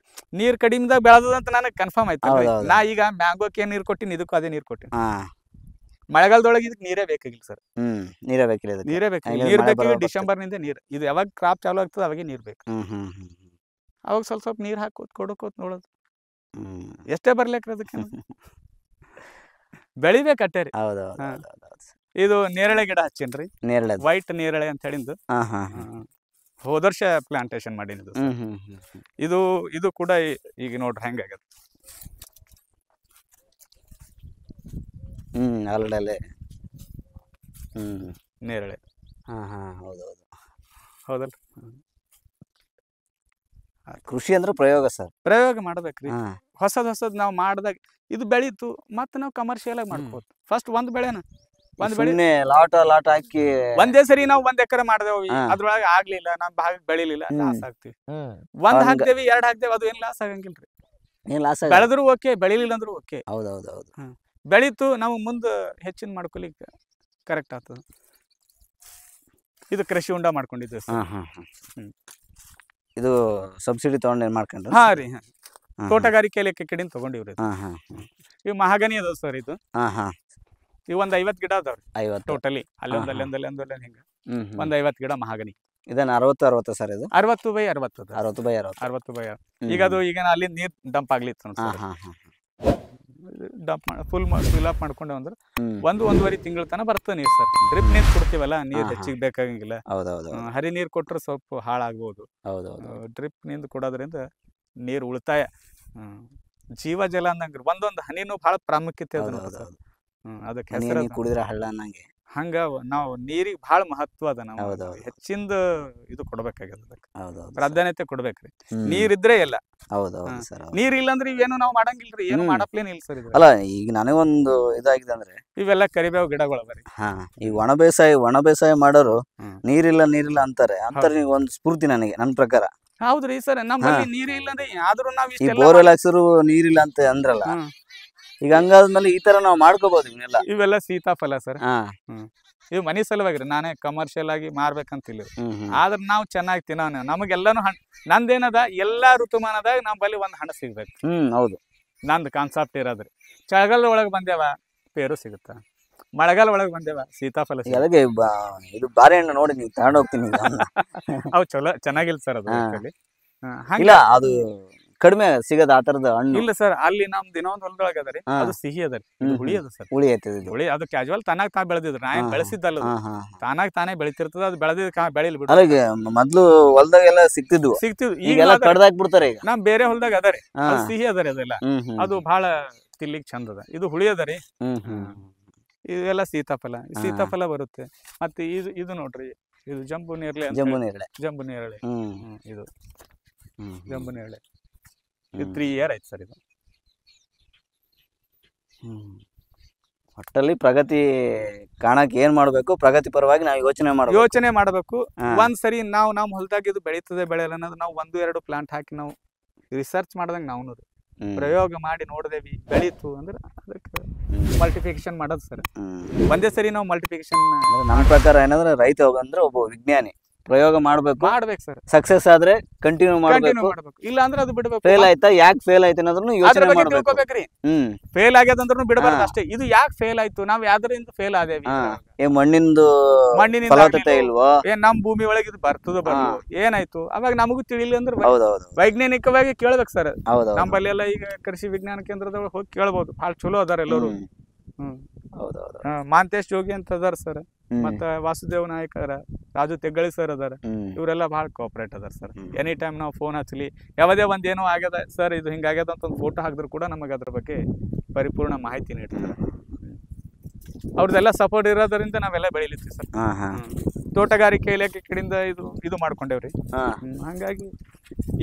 ನೀರ್ ಕಡಿಮೆದಾಗ ಬೆಳೆದಂತ ನನಗೆ ಕನ್ಫರ್ಮ್ ಆಯ್ತು. ನಾ ಈಗ ಮ್ಯಾಂಗೋಕ್ಕೆ ನೀರ್ ಕೊಟ್ಟಿನಿ, ಇದಕ್ಕೂ ಅದೇ ನೀರ್ ಕೊಟ್ಟಿನಿ. ಮಳೆಗಾಲದೊಳಗೆ ಇದಕ್ಕೆ ನೀರೇ ಬೇಕಾಗಿಲ್ಲ ಸರ್. ನೀರೇ ಬೇಕಾಗಿಲ್ಲ. ಡಿಸೆಂಬರ್ನಿಂದ ನೀರ್, ಇದು ಯಾವಾಗ ಕ್ರಾಪ್ ಚಾಲು ಆಗ್ತದೆ ಅವಾಗೆ ನೀರ್ ಬೇಕು. ಅವಾಗ ಸ್ವಲ್ಪ ನೀರ್ ಹಾಕೋತ್ ಕೊಡಕೋತ್ ನೋಡೋದು, ಎಷ್ಟೇ ಬರ್ಲಿಕ್ರ ಅದಕ್ಕೆ ಬೆಳಿಬೇಕಟ್ಟೇರಿ. ಇದು ನೇರಳೆ ಗಿಡ ಹಚ್ಚೇನ್ರಿ, ವೈಟ್ ನೇರಳೆ ಅಂತ ಹೇಳಿದ್ದು. ಹೋದ ವರ್ಷ ಪ್ಲಾಂಟೇಶನ್ ಮಾಡಿದ್ದು. ಇದು ಕೂಡ ಈಗ ನೋಡ್ರಿ ಹೆಂಗಾಗತ್ತೆ. ನೇರಳೆ ಹೌದಲ್ರಿ. ಕೃಷಿ ಅಂದ್ರೆ ಪ್ರಯೋಗ ಸರ್, ಪ್ರಯೋಗ ಮಾಡ್ಬೇಕ್ರಿ. ಹೊಸದ್ ನಾವು ಮಾಡ್ದಾಗ ಇದು ಬೆಳೀತು, ಮತ್ತೆ ನಾವು ಕಮರ್ಷಿಯಲ್ ಆಗಿ ಮಾಡ್ಕೋತ. ಫಸ್ಟ್ ಒಂದ್ ಬೆಳೆನ ಲಾಟ್ ಹಾಕಿ ಒಂದೇ ಸರಿ ನಾವು 1 ಎಕರೆ ಮಾಡ್ದೇವಿ, ಅದ್ರೊಳಗೆ ಆಗ್ಲಿಲ್ಲ, ನಮ್ ಭಾಗಕ್ಕೆ ಬೆಳಿಲಿಲ್ಲ, ಲಾಸ್ ಆಗ್ತಿವಿ. 1 ಹಾಕ್ತೇವಿ 2 ಹಾಕ್ತೇವಿ, ಅದು ಏನ್ ಲಾಸ್ ಆಗಂಗಿಲ್ರಿ. ಬೆಳೆದ್ರು ಓಕೆ, ಬೆಳಿಲಿಲ್ಲ ಅಂದ್ರು ಓಕೆ. ಬೆಳೀತು, ನಾವು ಮುಂದೆ ಹೆಚ್ಚಿನ ಮಾಡ್ಕೊಲಿಕ್ಕೆ ಕರೆಕ್ಟ್ ಆಗ್ತದ. ಇದು ಕೃಷಿ ಹೊಂಡ ಮಾಡ್ಕೊಂಡಿದ್ದೆ ಸರ್. ಇದು ಸಬ್ಸಿಡಿ ತಗೊಂಡು ಮಾಡ್ಕೊಂಡ್ರೆ? ಹಾ ರೀ, ತೋಟಗಾರಿಕೆ ಇಲಾಖೆ ಕಡೆಯಿಂದ ತಗೊಂಡಿವ್ರಿ. ಇವು ಮಹಾಗನಿ ಅದಾವ ಸರ್. ಇದು ಇವ್ ಒಂದ್ 50 ಗಿಡ ಅದಾವ್ರಿ ಟೋಟಲಿ. ಅಲ್ಲೊಂದ್ ಹಿಂಗ ಒಂದ್ 50 ಗಿಡ ಮಹಾಗನಿ. ಇದನ್ನ 60 ಸರ್, ಇದು 60/60. ಈಗ ಅದು ಈಗ ಅಲ್ಲಿ ನೀರ್ ಡಂಪ್ ಆಗ್ಲಿತ್ತು ಡಂಪ್ ಫುಲ್ ಅಪ್ ಮಾಡ್ಕೊಂಡೆ ಅಂದ್ರೆ 1-1.5 ತಿಂಗಳ ತನ ಬರ್ತದೆ ನೀರ್ ಸರ್. ಡ್ರಿಪ್ ನೀರ್ ಕೊಡ್ತೀವಲ್ಲ, ನೀರ್ ಹೆಚ್ಚಿಗೆ ಬೇಕಾಗಂಗಿಲ್ಲ. ಹರಿ ನೀರ್ ಕೊಟ್ರೆ ಸ್ವಲ್ಪ ಹಾಳಾಗ್ಬೋದು. ಡ್ರಿಪ್ ನಿಂದ ಕೊಡೋದ್ರಿಂದ ನೀರು ಉಳಿತಾಯ. ಜೀವ ಜಲ ಅಂದಂಗ್ರಿ, ಒಂದೊಂದು ಹನಿನೂ ಬಹಳ ಪ್ರಾಮುಖ್ಯತೆ ಅದ. ಅದಕ್ಕೆ ಹನಿ ಹೆಸರು ಹನಿ ಕುಡಿದ್ರೆ ಹಳ್ಳ ಅನ್ನಂಗೆ. ಹಂಗ ನಾವು ನೀರಿಗೆ ಬಹಳ ಮಹತ್ವ ಅದ. ನಾವು ಹೌದೌದು. ಹೆಚ್ಚಿಂದ ಇದು ಕೊಡ್ಬೇಕಾಗ್ಯದ, ಅದಕ್ಕೆ ಹೌದೌದು ಪ್ರಾಧಾನ್ಯತೆ ಕೊಡ್ಬೇಕ್ರಿ. ಹ್ಮ್. ನೀರಿದ್ರೆ ಎಲ್ಲ. ಹೌದೌದು ಸರ್. ನೀರ್ ಇಲ್ಲ ಅಂದ್ರೆ ಇವೇನು ನಾವು ಮಾಡಂಗಿಲ್ರಿ, ಏನು ಮಾಡಪ್ಲೇನ್ ಇಲ್ಲ ಸರ್. ಅಲ್ಲ ಈಗ ನನಗೊಂದು ಇದಾಗಿದೆ ಅಂದ್ರೆ ಇವೆಲ್ಲ ಕರಿಬೇವು ಗಿಡಗಳು ಅದಾರಿ. ಹಾ, ಈ ಒಣ ಬೇಸಾಯ ಮಾಡೋರು ನೀರಿಲ್ಲ ಅಂತಾರೆ. ನೀವು ಒಂದು ಸ್ಫೂರ್ತಿ ನನಗೆ, ನನ್ನ ಪ್ರಕಾರ. ಹೌದ್ರಿ ಸರ್, ನಮ್ಮಲ್ಲಿ ನೀರೇ ಇಲ್ಲ ಅಂದ್ರೆ ಆದ್ರೂ ನಾವ್ ಈ ಇಷ್ಟೆಲ್ಲ ಬೋರ್ವೆಲ್ ಹಾಕ್ಸರು ನೀರಿಲ್ಲ ಅಂತ ಅಂದ್ರಲ್ಲ, ಈಗ ಹಂಗಾದ್ಮೇಲೆ ಈ ತರ ನಾವು ಮಾಡ್ಕೋಬಹುದು ಇವನ್ನೆಲ್ಲ. ಇವೆಲ್ಲ ಸೀತಾಫಲ ಸರ್. ಹಾ, ಇವ್ ಮನಿ ಸಲುವಾಗಿರಿ, ನಾನೇ ಕಮರ್ಷಿಯಲ್ ಆಗಿ ಮಾರ್ಬೇಕಂತಿಲ್ಲ. ಆದ್ರ ನಾವ್ ಚೆನ್ನಾಗಿ ತಿನ್ನೋಣ, ನಮಗೆಲ್ಲಾನು ನಂದೇನದ ಎಲ್ಲಾ ಋತುಮಾನದಾಗ ನಮ್ಮಲ್ಲಿ ಒಂದ್ ಹಣ್ಣು ಸಿಗ್ಬೇಕು. ಹೌದು, ನಂದು ಕಾನ್ಸೆಪ್ಟ್ ಇರೋದ್ರಿ. ಚಳಿಗಾಲ ಒಳಗ್ ಬಂದೇವ ಪೇರು ಸಿಗುತ್ತ, ಮಳೆಗಾಲ ಒಳಗ್ ಬಂದೇವ ಸೀತಾಫಲ ಸಿಗುತ್ತ. ಅದಕ್ಕೆ ಇದು ಬಾಳೆಹಣ್ಣು ನೋಡಿ ನೀವು ತಗೊಂಡ್ ಹೋಗ್ತೀನಿ. ಅವ್ ಚಲೋ ಚೆನ್ನಾಗಿಲ್ಲ ಸರ್ ಅದು actually. ಇಲ್ಲ, ಅದು ಕಡಿಮೆ ಸಿಗದ ಆ ತರದ ಹಣ್ಣು. ಇಲ್ಲ ಸರ್, ಅಲ್ಲಿ ನಮ್ದು ಇನ್ನೊಂದ್ ಹೊಲದೊಳಗ ಅದರಿ, ಅದು ಸಿಹಿ ಅದರಿ, ಇದು ಹುಳಿ ಅದ ಸರ್. ಹುಳಿ ಐತದ ಇದು. ಹುಳಿ ಅದು ಕ್ಯಾಜುವಲ್ ತಾನಾಗ್ ತಾ ಬೆಳೆದಿದ್ರು, ನಾ ಏನ್ ಬೆಳೆಸಿದ್ದಲ್ಲ ಅದು. ತಾನಾಗ್ ತಾನೇ ಬೆಳಿತಿರ್ತದ, ಅದು ಬೆಳೆದಿದ್ ಬೆಳಿಲ್ ಬಿಡು. ಅಲ್ಲಿಗೆ ಮೊದ್ಲು ಹೊಲದಾಗೆಲ್ಲ ಸಿಕ್ತಿದ್ವು, ಈಗೆಲ್ಲ ಕಡ್ದಾಕ್ಬಿಡ್ತಾರೆ ಈಗ. ನಮ್ ಬೇರೆ ಹೊಲದಾಗ ಅದರಿ, ಅದು ಸಿಹಿ ಅದರಿ ಅದೆಲ್ಲ. ಅದು ಬಹಳ ತಿನ್ಲಿಕ್ ಚಂದ ಅದ. ಇದು ಹುಳಿ ಅದರಿ. ಇದೆಲ್ಲ ಸೀತಾಫಲ. ಸೀತಾಫಲ ಬರುತ್ತೆ. ಮತ್ತೆ ಇದು ನೋಡ್ರಿ, ಇದು ಜಂಬು ನೇರಳೆ. ಇದು ಜಂಬು ನೇರಳೆ. ಇದು 3 year ಆಯ್ತು ಸರ್ ಇದು. ಒಟ್ಟಲ್ಲಿ ಪ್ರಗತಿ ಕಾಣಕ್ ಏನ್ ಮಾಡ್ಬೇಕು, ಪ್ರಗತಿ ಪರವಾಗಿ ನಾವು ಯೋಚನೆ ಮಾಡಬೇಕು. ಒಂದ್ಸರಿ ನಾವು ನಮ್ಮ ಹೊಲದಾಗ ಇದು ಬೆಳೀತದೆ ಬೆಳೆಯಲ್ಲ ಅನ್ನೋದು ನಾವು 1-2 ಪ್ಲಾಂಟ್ ಹಾಕಿ ನಾವು ರಿಸರ್ಚ್ ಮಾಡ್ದಂಗ ನಾವು ಪ್ರಯೋಗ ಮಾಡಿ ನೋಡ್ದೇವಿ, ಬೆಳೀತು ಅಂದ್ರೆ ಅದಕ್ಕೆ ಮಲ್ಟಿಫಿಕೇಶನ್ ಮಾಡೋದು ಸರ್. ಒಂದೇ ಸರಿ ನಾವು ಮಲ್ಟಿಫಿಕೇಶನ್. ನಮ್ಮ ಪ್ರಕಾರ ಏನಂದ್ರೆ ರೈತ ಅಂದ್ರೆ ಒಬ್ಬ ವಿಜ್ಞಾನಿ, ಪ್ರಯೋಗ ಮಾಡ್ಬೇಕು ಸರ್. ಸಕ್ಸಸ್ ಆದ್ರೆ ಕಂಟಿನ್ಯೂ ಮಾಡ್ಬೇಕು, ಇಲ್ಲ ಅಂದ್ರೆ ಅದು ಬಿಡ್ಬೇಕು. ಫೇಲ್ ಆಯ್ತಾ, ಯಾಕೆ ಫೇಲ್ ಆಯ್ತು ಅನ್ನೋದನ್ನ ಯೋಚನೆ ಮಾಡ್ಬೇಕು. ಫೇಲ್ ಆಗ್ಯದಂದ್ರೂ ಬಿಡಬಾರ್ದು ಅಷ್ಟೇ. ಇದು ಯಾಕೆ ಫೇಲ್ ಆಯ್ತು, ನಾವ್ ಯಾವ್ದ್ರಿಂದ ಫೇಲ್ ಆದೇವಿ, ಮಣ್ಣಿಂದು ಫಲವತ್ತತೆ ಇಲ್ವೋ, ನಮ್ ಭೂಮಿ ಒಳಗೆ ಇದು ಬರ್ತದ ಬರ್ತದ, ಏನಾಯ್ತು ಅವಾಗ ನಮಗೂ ತಿಳಿಲಿ ಅಂದ್ರೆ ವೈಜ್ಞಾನಿಕವಾಗಿ ಕೇಳ್ಬೇಕು ಸರ್. ನಮ್ಮಲ್ಲಿ ಎಲ್ಲ ಈಗ ಕೃಷಿ ವಿಜ್ಞಾನ ಕೇಂದ್ರದೊಳಗೆ ಹೋಗಿ ಕೇಳ್ಬೋದು, ಭಾಳ ಚಲೋ ಅದಾರ ಎಲ್ಲರೂ. ಮಾಂತೇಶ್ ಜೋಗಿ ಅಂತ ಅದಾರ ಸರ್, ಮತ್ತ ವಾಸುದೇವ್ ನಾಯಕ್ ಅದಾರ, ರಾಜು ತೆಗ್ಗಳಿ ಸರ್ ಅದಾರ. ಇವರೆಲ್ಲ ಭಾಳ ಕೋಆಪರೇಟ್ ಅದಾರ ಸರ್. ಎನಿ ಟೈಮ್ ನಾವು ಫೋನ್ ಹಚ್ಚಲಿ, ಯಾವುದೇ ಒಂದ್ ಏನೋ ಆಗ್ಯದ ಸರ್, ಇದು ಹಿಂಗಾಗ್ಯದ ಅಂತ ಒಂದು ಫೋಟೋ ಹಾಕಿದ್ರು ಕೂಡ ನಮಗೆ ಅದ್ರ ಬಗ್ಗೆ ಪರಿಪೂರ್ಣ ಮಾಹಿತಿ ನೀಡ್ತಾರೆ. ಅವ್ರದ್ದೆಲ್ಲ ಸಪೋರ್ಟ್ ಇರೋದ್ರಿಂದ ನಾವೆಲ್ಲ ಬೆಳಿಲಿತ್ತೀವಿ ಸರ್. ತೋಟಗಾರಿಕೆ ಇಲಾಖೆ ಕಡೆಯಿಂದ ಇದು ಮಾಡ್ಕೊಂಡೇವ್ರಿ. ಹಂಗಾಗಿ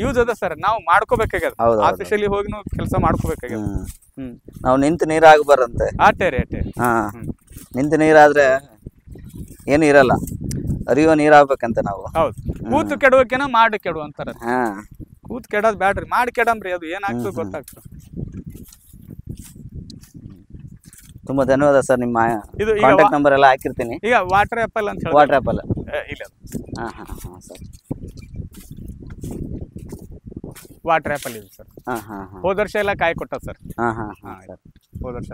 ಯೂಸ್ ಅದ ಸರ್, ನಾವು ಮಾಡ್ಕೋಬೇಕಾಗ್ಯದ. ಆಫೀಸಲ್ಲಿ ಹೋಗಿ ನಾವು ಕೆಲಸ ಮಾಡ್ಕೋಬೇಕಾಗ್ಯದ. ನಾವು ನಿಂತು ನೀರ್ ಆಗ್ಬಾರಂತೆ. ಅಟ್ಟೆ. ನಿಂತು ನೀರಾದ್ರೆ ಏನು ಇರಲ್ಲ, ಅರಿಯೋ ನೀರಾಗ್ಬೇಕಂತ ನಾವು. ಹೌದು, ಕೂತು ಕೆಡುವಕೇನ ಮಾಡಿ ಕೆಡು ಅಂತಾರ. ಕೂತ್ ಕೆಡೋದ್ ಬ್ಯಾಡ್ರಿ, ಮಾಡಿ ಕೆಡಂಬ್ರಿ, ಅದು ಏನಾಗ್ತದೆ ಗೊತ್ತಾಗ್ತದೆ. ತುಂಬಾ ಧನ್ಯವಾದ ಸರ್. ನಿಮ್ಮ ಕಾಂಟ್ಯಾಕ್ಟ್ ನಂಬರ್ ಎಲ್ಲ ಹಾಕಿರ್ತೀನಿ. ಈಗ ವಾಟರ್ ಆಪಲ್ ಅಂತ ಹೇಳಿ. ವಾಟರ್ ಆಪಲ್ ಇಲ್ಲ ಸರ್, ವಾಟರ್ ಆಪಲ್ ಇದೆ ಸರ್. ಹೋದ ವರ್ಷ ಎಲ್ಲ ಕಾಯಿ ಕೊಟ್ಟ ಸರ್. ಹೋದ ವರ್ಷ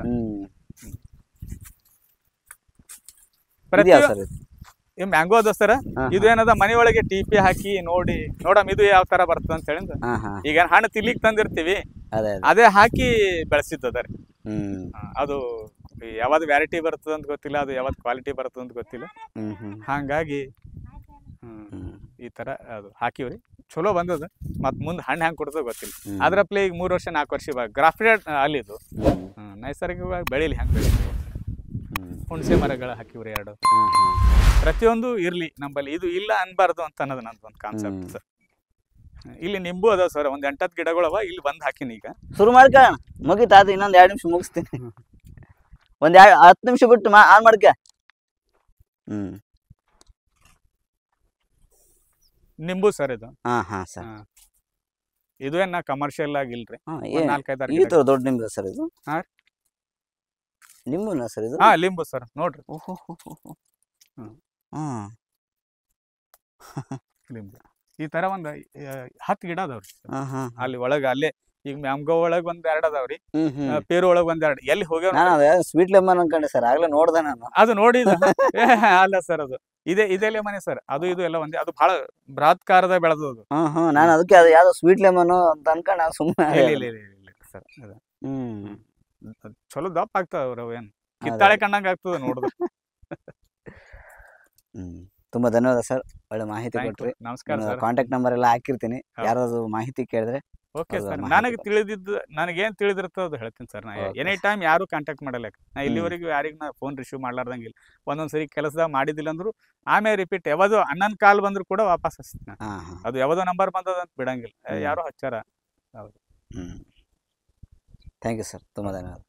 ಮ್ಯಾಂಗೋ ಅದ ಸರ್. ಇದು ಏನದ ಮನೆ ಒಳಗೆ ಟಿಪಿ ಹಾಕಿ ನೋಡಮ್ ಇದು ಯಾವ ತರ ಬರ್ತದ ಅಂತ ಹೇಳಿಂದ. ಈಗ ಹಣ್ಣು ತಿನ್ಲಿಕ್ ತಂದಿರ್ತೀವಿ, ಅದೇ ಹಾಕಿ ಬೆಳೆಸಿದ್ದರಿ. ಅದು ಯಾವ್ದು ವ್ಯಾರೈಟಿ ಬರ್ತದ ಅಂತ ಗೊತ್ತಿಲ್ಲ, ಅದು ಯಾವ್ದು ಕ್ವಾಲಿಟಿ ಬರ್ತದ ಅಂತ ಗೊತ್ತಿಲ್ಲ. ಹಂಗಾಗಿ ಈ ತರ ಅದು ಹಾಕಿವ್ರಿ, ಚಲೋ ಬಂದದ. ಮತ್ ಮುಂದ್ ಹಣ್ಣು ಹೆಂಗ್ ಕೊಡ್ತದ ಗೊತ್ತಿಲ್ಲ. ಅದ್ರಪ್ಲೆ ಈಗ 3 ವರ್ಷ 4 ವರ್ಷ ಗ್ರಾಫ್ಟೆಡ್ ಅಲ್ಲಿ ಇದು ನೈಸರ್ಗಿಕವಾಗಿ ಬೆಳಿಲಿ, ಹೆಂಗ್ ಬೆಳಿತೀವಿ. ಹುಣಸೆ ಮರಗಳು ಹಾಕಿವ್ರಿ 2. ಪ್ರತಿಯೊಂದು ಇರ್ಲಿ ನಂಬಲ್ಲಿ, ಇದು ಇಲ್ಲ ಅನ್ಬಾರ್ದು ಅಂತ ಅನ್ನೋದು ನಂದೊಂದು ಕಾನ್ಸೆಪ್ಟ್ ಸರ್. ಇಲ್ಲಿ ನಿಂಬು ಅದಾವ ಸರ್, ಒಂದ್ 8-10 ಗಿಡಗಳವ, ಇಲ್ಲಿ ಬಂದ್ ಹಾಕಿನಿ. ಈಗ ಶುರು ಮಾಡ್ಕೊಳ್ಳೋಣ, ಮುಗಿತಾದ. ಇನ್ನೊಂದ್ 2 ನಿಮಿಷ ಮುಗಿಸ್ತೀನಿ. ಒಂದ್ 10 ನಿಮಿಷ ಬಿಟ್ಟು ಆನ್ ಮಾಡ್ಕ. ನಿಂಬು ಸರ್ ಇದು. ಸರ್, ಇದು ಏನ ಕಮರ್ಷಿಯಲ್ ಆಗಿಲ್ರಿ. 4-5 ದೊಡ್ಡ ನಿಂಬು ಸರ್ ಇದು. ನಿಂಬುನ ಸರ್ ಇದು? ಲಿಂಬು ಸರ್, ನೋಡ್ರಿ. ಲಿಂಬು ಈ ತರ ಒಂದ್ 10 ಗಿಡ ಅದಾವ್ರಿ ಅಲ್ಲಿ ಒಳಗ. ಅಲ್ಲೇ ಈಗ ಮ್ಯಾಂಗೋ ಒಳಗ್ 1-2 ಅದಾವ್ರಿ, ಪೇರು ಒಳಗ್ 1-2. ಎಲ್ಲಿ ಹೋಗ್ಯಾವ? ಸ್ವೀಟ್ ಲೆಮನ್ ಅನ್ಕೊಂಡೆ ಸರ್, ಆಗ್ಲೇ ನೋಡ್ದೆ ನಾನು. ಅದು ನೋಡಿದ ಅಲ್ಲ ಸರ್, ಅದು ಇದೇ ಲೆಮನೆ ಸರ್. ಅದು ಇದು ಎಲ್ಲ ಒಂದೇ, ಅದು ಬಹಳ ಬೃಹತ್ಕಾರದ ಬೆಳೆದದು. ನಾನು ಅದಕ್ಕೆ ಅದು ಯಾವ್ದೋ ಸ್ವೀಟ್ ಲೆಮನ್ ಅಂತ ಅನ್ಕೊಂಡ ಸುಮ್ಮನೆ. ಸರ್ ಚಲೋ ದಪ್ಪ ಆಗ್ತಾವ ಅವ್ರವ್, ಏನ್ ಕಿತ್ತಾಳೆ ಕಂಡಂಗ ಆಗ್ತದ ನೋಡುದು. ತುಂಬಾ ಧನ್ಯವಾದ ಸರ್. ಒಳ್ಳೆ ಮಾಹಿತಿ Thank you. ಕೊಟ್ರಿ. ನಮಸ್ಕಾರ ಸರ್. ಕಾಂಟ್ಯಾಕ್ಟ್ ನಂಬರ್ ಎಲ್ಲ ಹಾಕಿರ್ತೀನಿ, ಹೌದು. ಯಾರಾದ್ರು ಮಾಹಿತಿ ಕೇಳಿದ್ರೆ ಓಕೆ ಅದು ಸರ್, ಮಾಹಿತಿ ನನಗೆ ಕೊಡಿ. ತಿಳಿದಿದ್ದು ನನಗೇನ್ ತಿಳಿದಿರ್ತೋ ಅದು ಹೇಳ್ತೀನಿ ಸರ್. ನಾ Okay. ಎನಿ ಟೈಮ್ ಯಾರು ಕಾಂಟ್ಯಾಕ್ಟ್ ಮಾಡಲ್ಲ. ನಾ ಇಲ್ಲಿವರೆಗೂ ಯಾರಿಗೂ ನಾ ಫೋನ್ ರಿಸೀವ್ ಮಾಡ್ಲಾರ್ದಂಗಿಲ್ಲ. ಒಂದೊಂದ್ಸರಿ ಕೆಲಸದಾಗ ಮಾಡಿದಿಲ್ಲ ಅಂದ್ರು ಆಮೇಲೆ ರಿಪೀಟ್ ಯಾವ್ದೋ ಅಣ್ಣನ ಕಾಲ್ ಬಂದ್ರು ಕೂಡ ವಾಪಸ್ ಹಚ್ತೀನಿ ನಾನು. ಹಾ ಹಾ ಅದು ಯಾವ್ದೋ ನಂಬರ್ ಬಂದದ ಅಂತ ಬಿಡಂಗಿಲ್ಲ. ಯಾರೋ ಹಚ್ಚಾರ. ಥ್ಯಾಂಕ್ ಯು ಸರ್, ತುಂಬಾ ಧನ್ಯವಾದ.